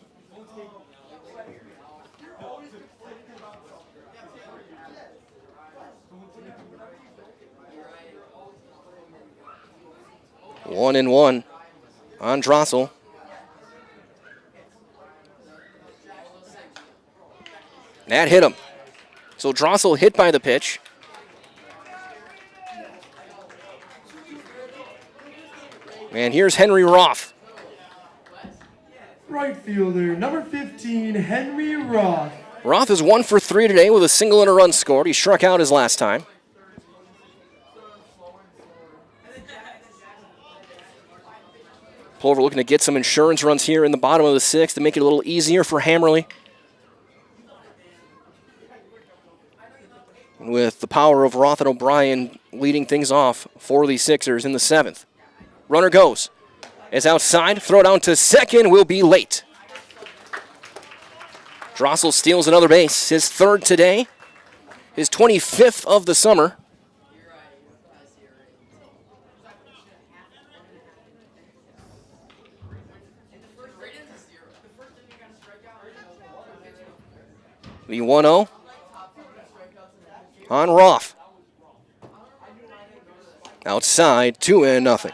One and one on Drossel. That hit him. So Drossel hit by the pitch. And here's Henry Roth. Right fielder, number 15, Henry Roth. Roth is 1 for 3 today with a single and a run scored. He struck out his last time. Plover looking to get some insurance runs here in the bottom of the 6th to make it a little easier for Hammerly. With the power of Roth and O'Brien leading things off for the Sixers in the 7th. Runner goes. It's outside. Throw down to second will be late. Drossel steals another base. His 3rd today. His 25th of the summer. The 1-0 on Roth. Outside, 2-0.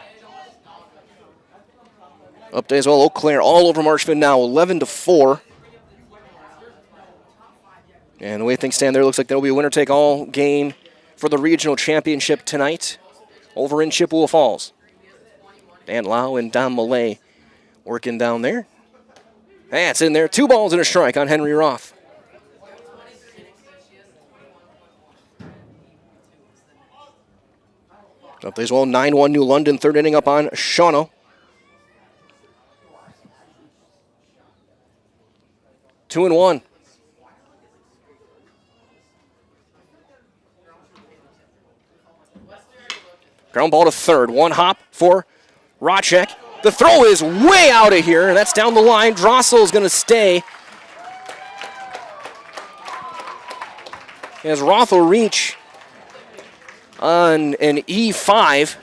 Update as well, Eau Claire all over Marshfield now, 11-4. And the way things stand there, looks like there'll be a winner-take-all game for the regional championship tonight over in Chippewa Falls. Dan Lau and Don Millay working down there. That's in there. 2 balls and a strike on Henry Roth. Update as well, 9-1 New London, 3rd inning up on Shawano. 2-1. Ground ball to 3rd. 1 hop for Racek. The throw is way out of here. That's down the line. Drossel is going to stay. As Roth will reach on an E5.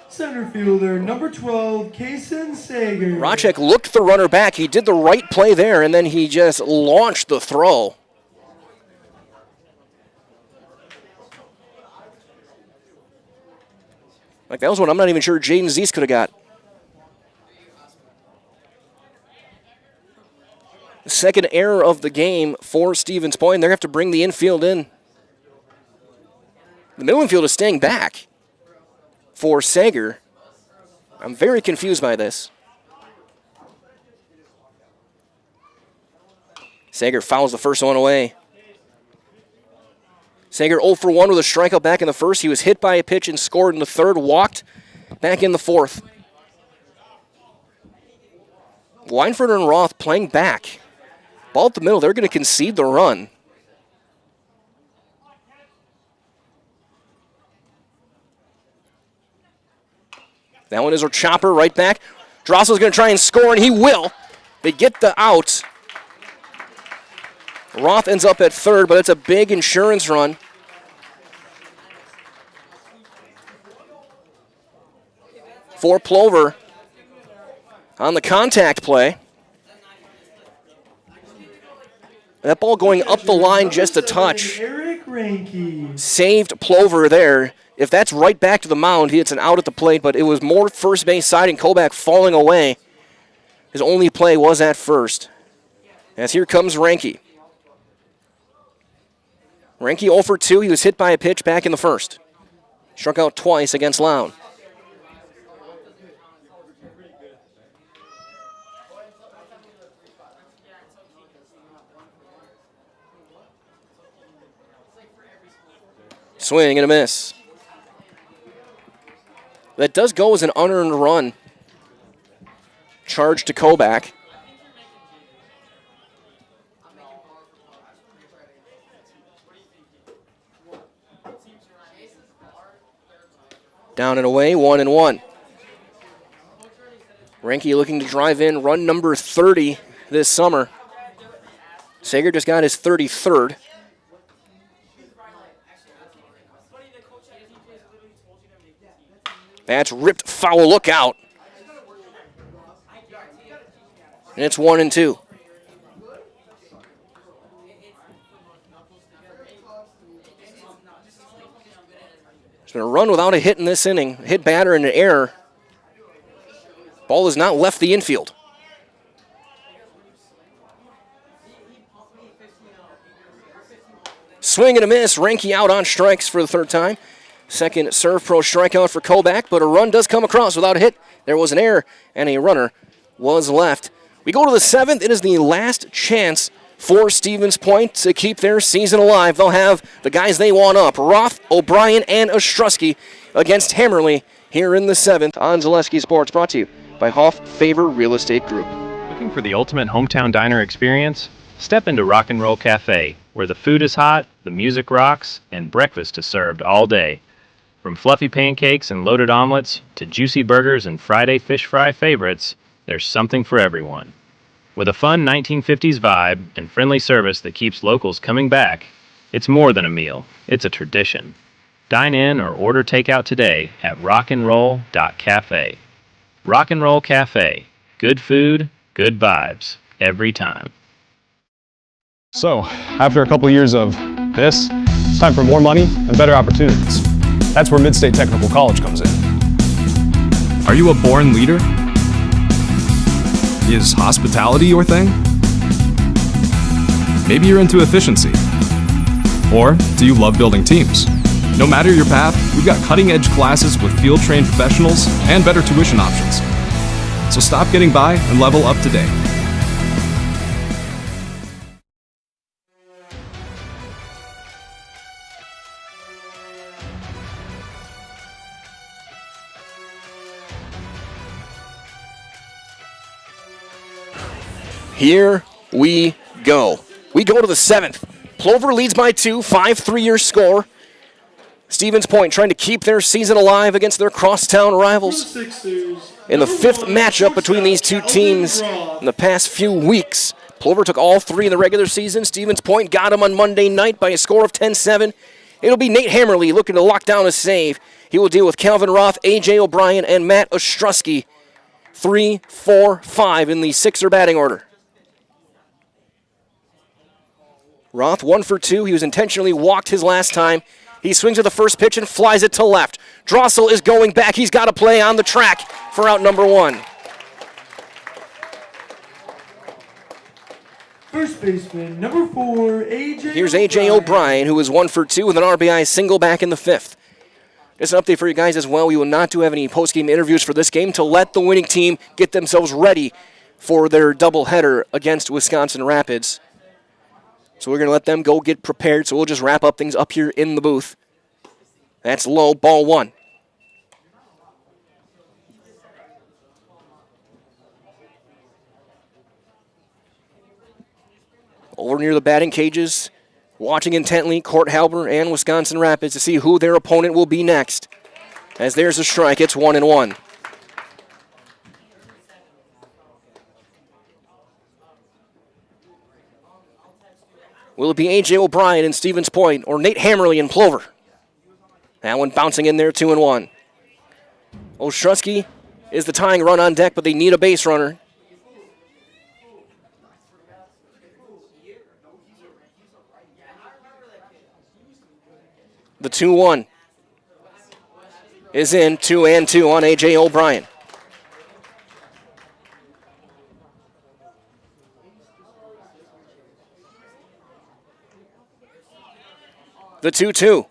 Center fielder, number 12, Kason Sager. Racek looked the runner back. He did the right play there, and then he just launched the throw. Like, that was one I'm not even sure Jaden Zeese could have got. The 2nd error of the game for Stevens Point. They're going to have to bring the infield in. The middle infield is staying back for Sager. I'm very confused by this. Sager fouls the first one away. Sager 0 for 1 with a strikeout back in the 1st. He was hit by a pitch and scored in the 3rd. Walked back in the fourth. Weinfurter and Roth playing back. Ball at the middle, they're going to concede the run. That one is our chopper right back. Drossel's going to try and score, and he will. They get the out. Roth ends up at third, but it's a big insurance run. For Plover on the contact play. That ball going up the line just a touch. Saved Plover there. If that's right back to the mound, it's an out at the plate, but it was more first base side and Kobach falling away. His only play was at first. As here comes Ranke. Ranke 0 for 2. He was hit by a pitch back in the first. Struck out twice against Lown. Swing and a miss. That does go as an unearned run. Charge to Kobach. Down and away, 1-1. Ranke looking to drive in run number 30 this summer. Sager just got his 33rd. That's ripped foul, look out. And it's 1-2. There's been a run without a hit in this inning. Hit batter and an error. Ball has not left the infield. Swing and a miss. Ranke out on strikes for the third time. Second Serve Pro strikeout for Kobach, but a run does come across without a hit. There was an error, and a runner was left. We go to the seventh. It is the last chance for Stevens Point to keep their season alive. They'll have the guys they want up, Roth, O'Brien, and Ostrowski against Hammerly here in the seventh on Zaleski Sports, brought to you by Hoff Favor Real Estate Group. Looking for the ultimate hometown diner experience? Step into Rock and Roll Cafe, where the food is hot, the music rocks, and breakfast is served all day. From fluffy pancakes and loaded omelets to juicy burgers and Friday fish fry favorites, there's something for everyone. With a fun 1950s vibe and friendly service that keeps locals coming back, it's more than a meal, it's a tradition. Dine in or order takeout today at rockandroll.cafe. Rock and Roll Cafe. Good food, good vibes, every time. So, after a couple years of this, it's time for more money and better opportunities. That's where Mid-State Technical College comes in. Are you a born leader? Is hospitality your thing? Maybe you're into efficiency. Or do you love building teams? No matter your path, we've got cutting-edge classes with field-trained professionals and better tuition options. So stop getting by and level up today. Here we go. We go to the seventh. Plover leads by 2, 5-3 your score. Stevens Point trying to keep their season alive against their crosstown rivals. In the fifth matchup between these two teams in the past few weeks, Plover took all 3 in the regular season. Stevens Point got them on Monday night by a score of 10-7. It'll be Nate Hammerly looking to lock down a save. He will deal with Calvin Roth, A.J. O'Brien, and Matt Ostrowski. 3, 4, 5 in the Sixer batting order. Roth 1 for 2. He was intentionally walked his last time. He swings at the first pitch and flies it to left. Drossel is going back. He's got to play on the track for out number 1. First baseman, number 4, A.J. Here's A.J. O'Brien, who is 1 for 2 with an RBI single back in the 5th. Just an update for you guys as well. We will not have any post-game interviews for this game to let the winning team get themselves ready for their doubleheader against Wisconsin Rapids. So we're going to let them go get prepared, so we'll just wrap up things up here in the booth. That's low, ball 1. Over near the batting cages, watching intently, Court Halber and Wisconsin Rapids to see who their opponent will be next. As there's a strike, it's 1-1. Will it be A.J. O'Brien in Stevens Point or Nate Hammerly in Plover? That one bouncing in there, 2-1. Ostrowski is the tying run on deck, but they need a base runner. The 2-1 is in, 2-2 on A.J. O'Brien. The 2-2.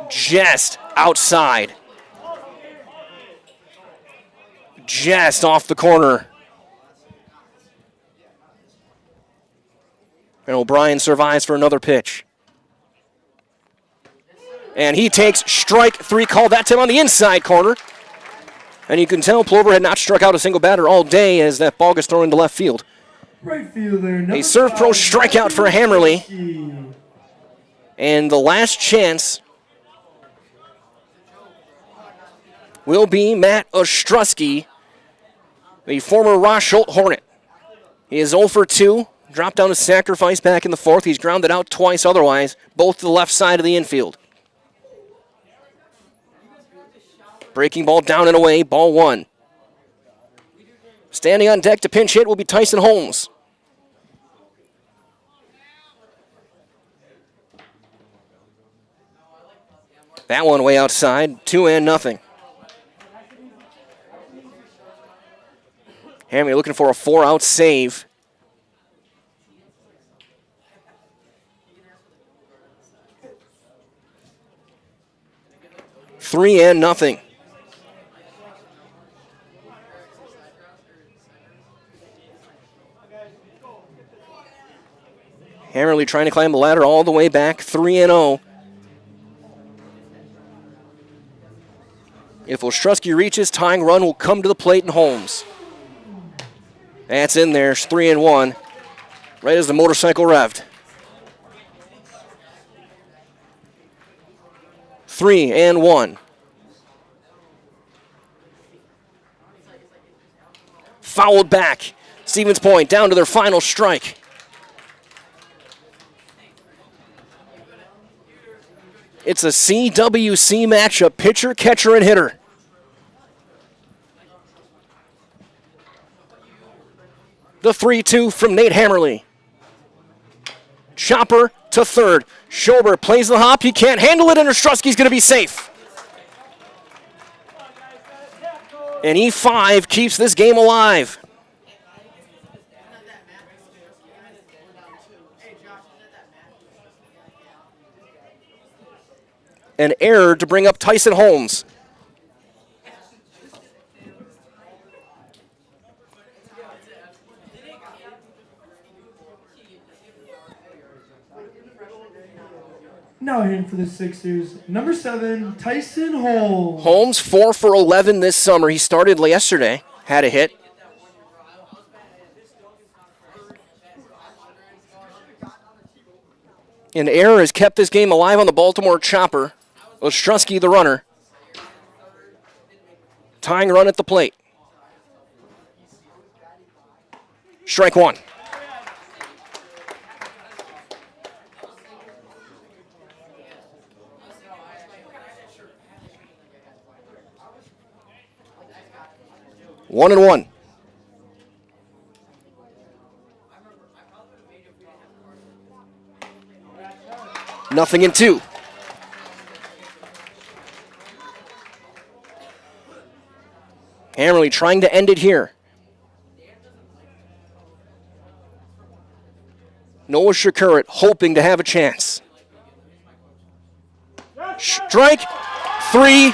Just outside. Just off the corner. And O'Brien survives for another pitch. And he takes strike 3, called that time on the inside corner. And you can tell Plover had not struck out a single batter all day as that ball gets thrown into left field. Right fielder, A Serve Pro strikeout for Hammerly. And the last chance will be Matt Ostrowski, the former Ross Schultz Hornet. He is 0 for 2, dropped down to sacrifice back in the fourth. He's grounded out twice otherwise, both to the left side of the infield. Breaking ball down and away, ball 1. Standing on deck to pinch hit will be Tyson Holmes. That one way outside, 2-0. Hammy looking for a 4-out save. Three and nothing. Hammerly trying to climb the ladder all the way back, 3-0. If Ostrowski reaches, tying run will come to the plate and Holmes. That's in there, 3-1, right as the motorcycle revved. 3-1. Fouled back. Stevens Point down to their final strike. It's a CWC matchup, pitcher, catcher, and hitter. The 3-2 from Nate Hammerly. Chopper to third. Schober plays the hop. He can't handle it, and Ostrowski's going to be safe. And E5 keeps this game alive. An error to bring up Tyson Holmes. Now hitting for the Sixers, number 7, Tyson Holmes. Holmes 4 for 11 this summer. He started yesterday, had a hit. An error has kept this game alive on the Baltimore chopper. Ostrowski, the runner. Tying run at the plate. Strike 1. One and one. Nothing in 2. Hammerly trying to end it here. Noah Shakurit hoping to have a chance. Strike 3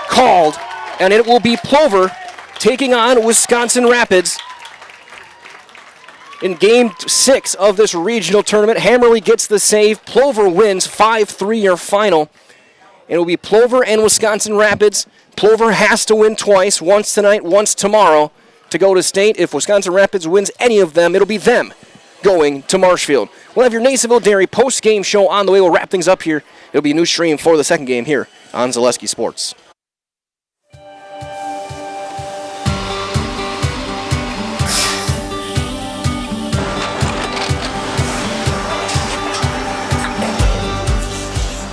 called, and it will be Plover taking on Wisconsin Rapids. In Game 6 of this regional tournament, Hammerly gets the save. Plover wins 5-3 your final. It will be Plover and Wisconsin Rapids. Plover has to win twice, once tonight, once tomorrow, to go to state. If Wisconsin Rapids wins any of them, it'll be them going to Marshfield. We'll have your Nasonville Dairy post-game show on the way. We'll wrap things up here. It'll be a new stream for the second game here on Zaleski Sports.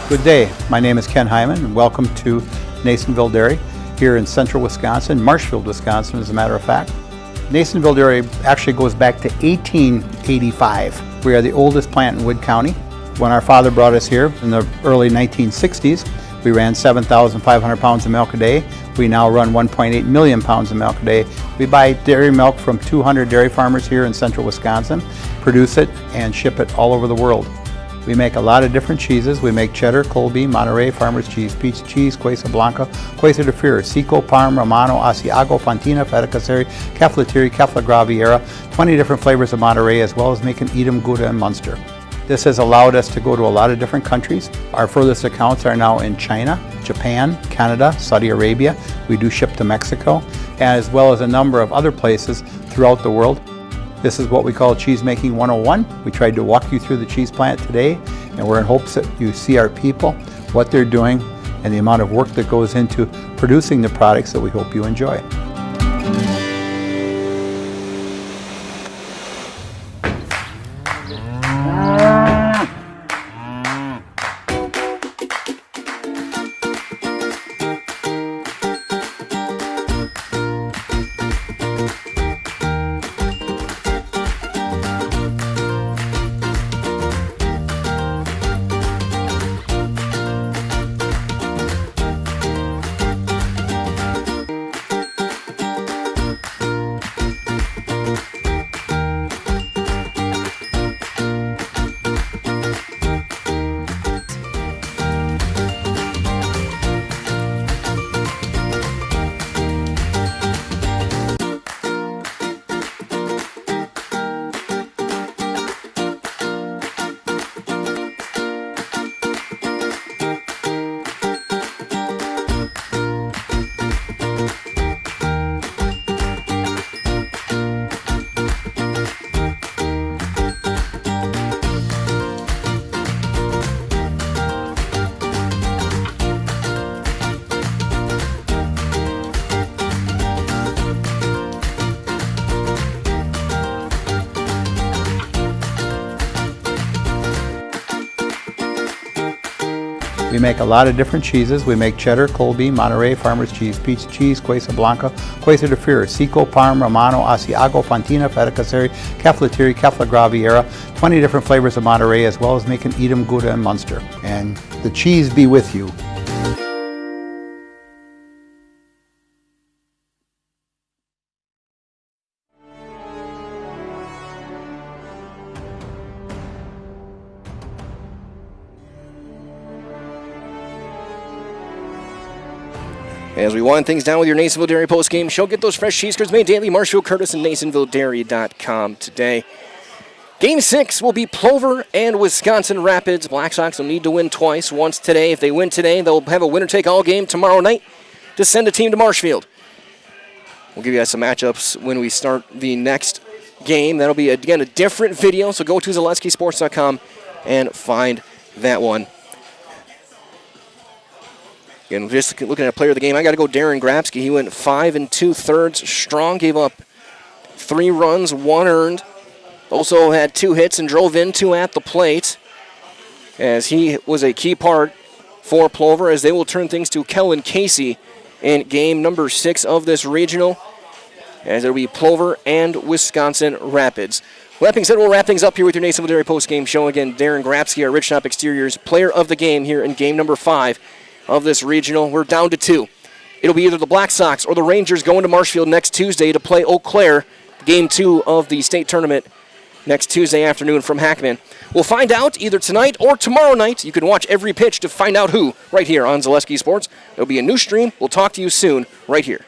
Good day. My name is Ken Hyman, and welcome to Nasonville Dairy here in central Wisconsin, Marshfield, Wisconsin, as a matter of fact. Nasonville Dairy actually goes back to 1885. We are the oldest plant in Wood County. When our father brought us here in the early 1960s, we ran 7,500 pounds of milk a day. We now run 1.8 million pounds of milk a day. We buy dairy milk from 200 dairy farmers here in central Wisconsin, produce it, and ship it all over the world. We make a lot of different cheeses. We make cheddar, Colby, Monterey, Farmer's Cheese, Peach Cheese, Quesa Blanca, Quesa de Freer, Seco, Parm, Romano, Asiago, Fontina, Feta Caseri, Caflatiri, Cafla Graviera, 20 different flavors of Monterey, as well as making Edam, Gouda, and Munster. This has allowed us to go to a lot of different countries. Our furthest accounts are now in China, Japan, Canada, Saudi Arabia. We do ship to Mexico, as well as a number of other places throughout the world. This is what we call Cheese Making 101. We tried to walk you through the cheese plant today, and we're in hopes that you see our people, what they're doing, and the amount of work that goes into producing the products that we hope you enjoy. We make a lot of different cheeses. We make cheddar, Colby, Monterey, Farmer's Cheese, Peach Cheese, Quesa Blanca, Quesa de Freer, Seco, Parm, Romano, Asiago, Fontina, Feta Caseri, Caflatiri, Cafla Graviera, 20 different flavors of Monterey, as well as making Edam, Gouda, and Munster. And the cheese be with you. As we wind things down with your Nasonville Dairy post-game show, get those fresh cheese curds made daily. Marshfield, Curtis, and NasonvilleDairy.com today. Game 6 will be Plover and Wisconsin Rapids. Black Sox will need to win twice, once today. If they win today, they'll have a winner-take-all game tomorrow night to send a team to Marshfield. We'll give you guys some matchups when we start the next game. That'll be, again, a different video, so go to ZaleskiSports.com and find that one. Again, just looking at a player of the game, I got to go Darren Grabsky. He went 5 2/3 strong, gave up 3 runs, 1 earned. Also had 2 hits and drove in 2 at the plate, as he was a key part for Plover, as they will turn things to Kellen Casey in game number 6 of this regional, as it'll be Plover and Wisconsin Rapids. With that being said, we'll wrap things up here with your Nasonville Dairy post-game show. Again, Darren Grabsky, our Ridgetop Exteriors player of the game here in game number 5 of this regional. We're down to 2. It'll be either the Black Sox or the Rangers going to Marshfield next Tuesday to play Eau Claire, game 2 of the state tournament next Tuesday afternoon from Hackman. We'll find out either tonight or tomorrow night. You can watch every pitch to find out who right here on Zaleski Sports. It'll be a new stream. We'll talk to you soon right here.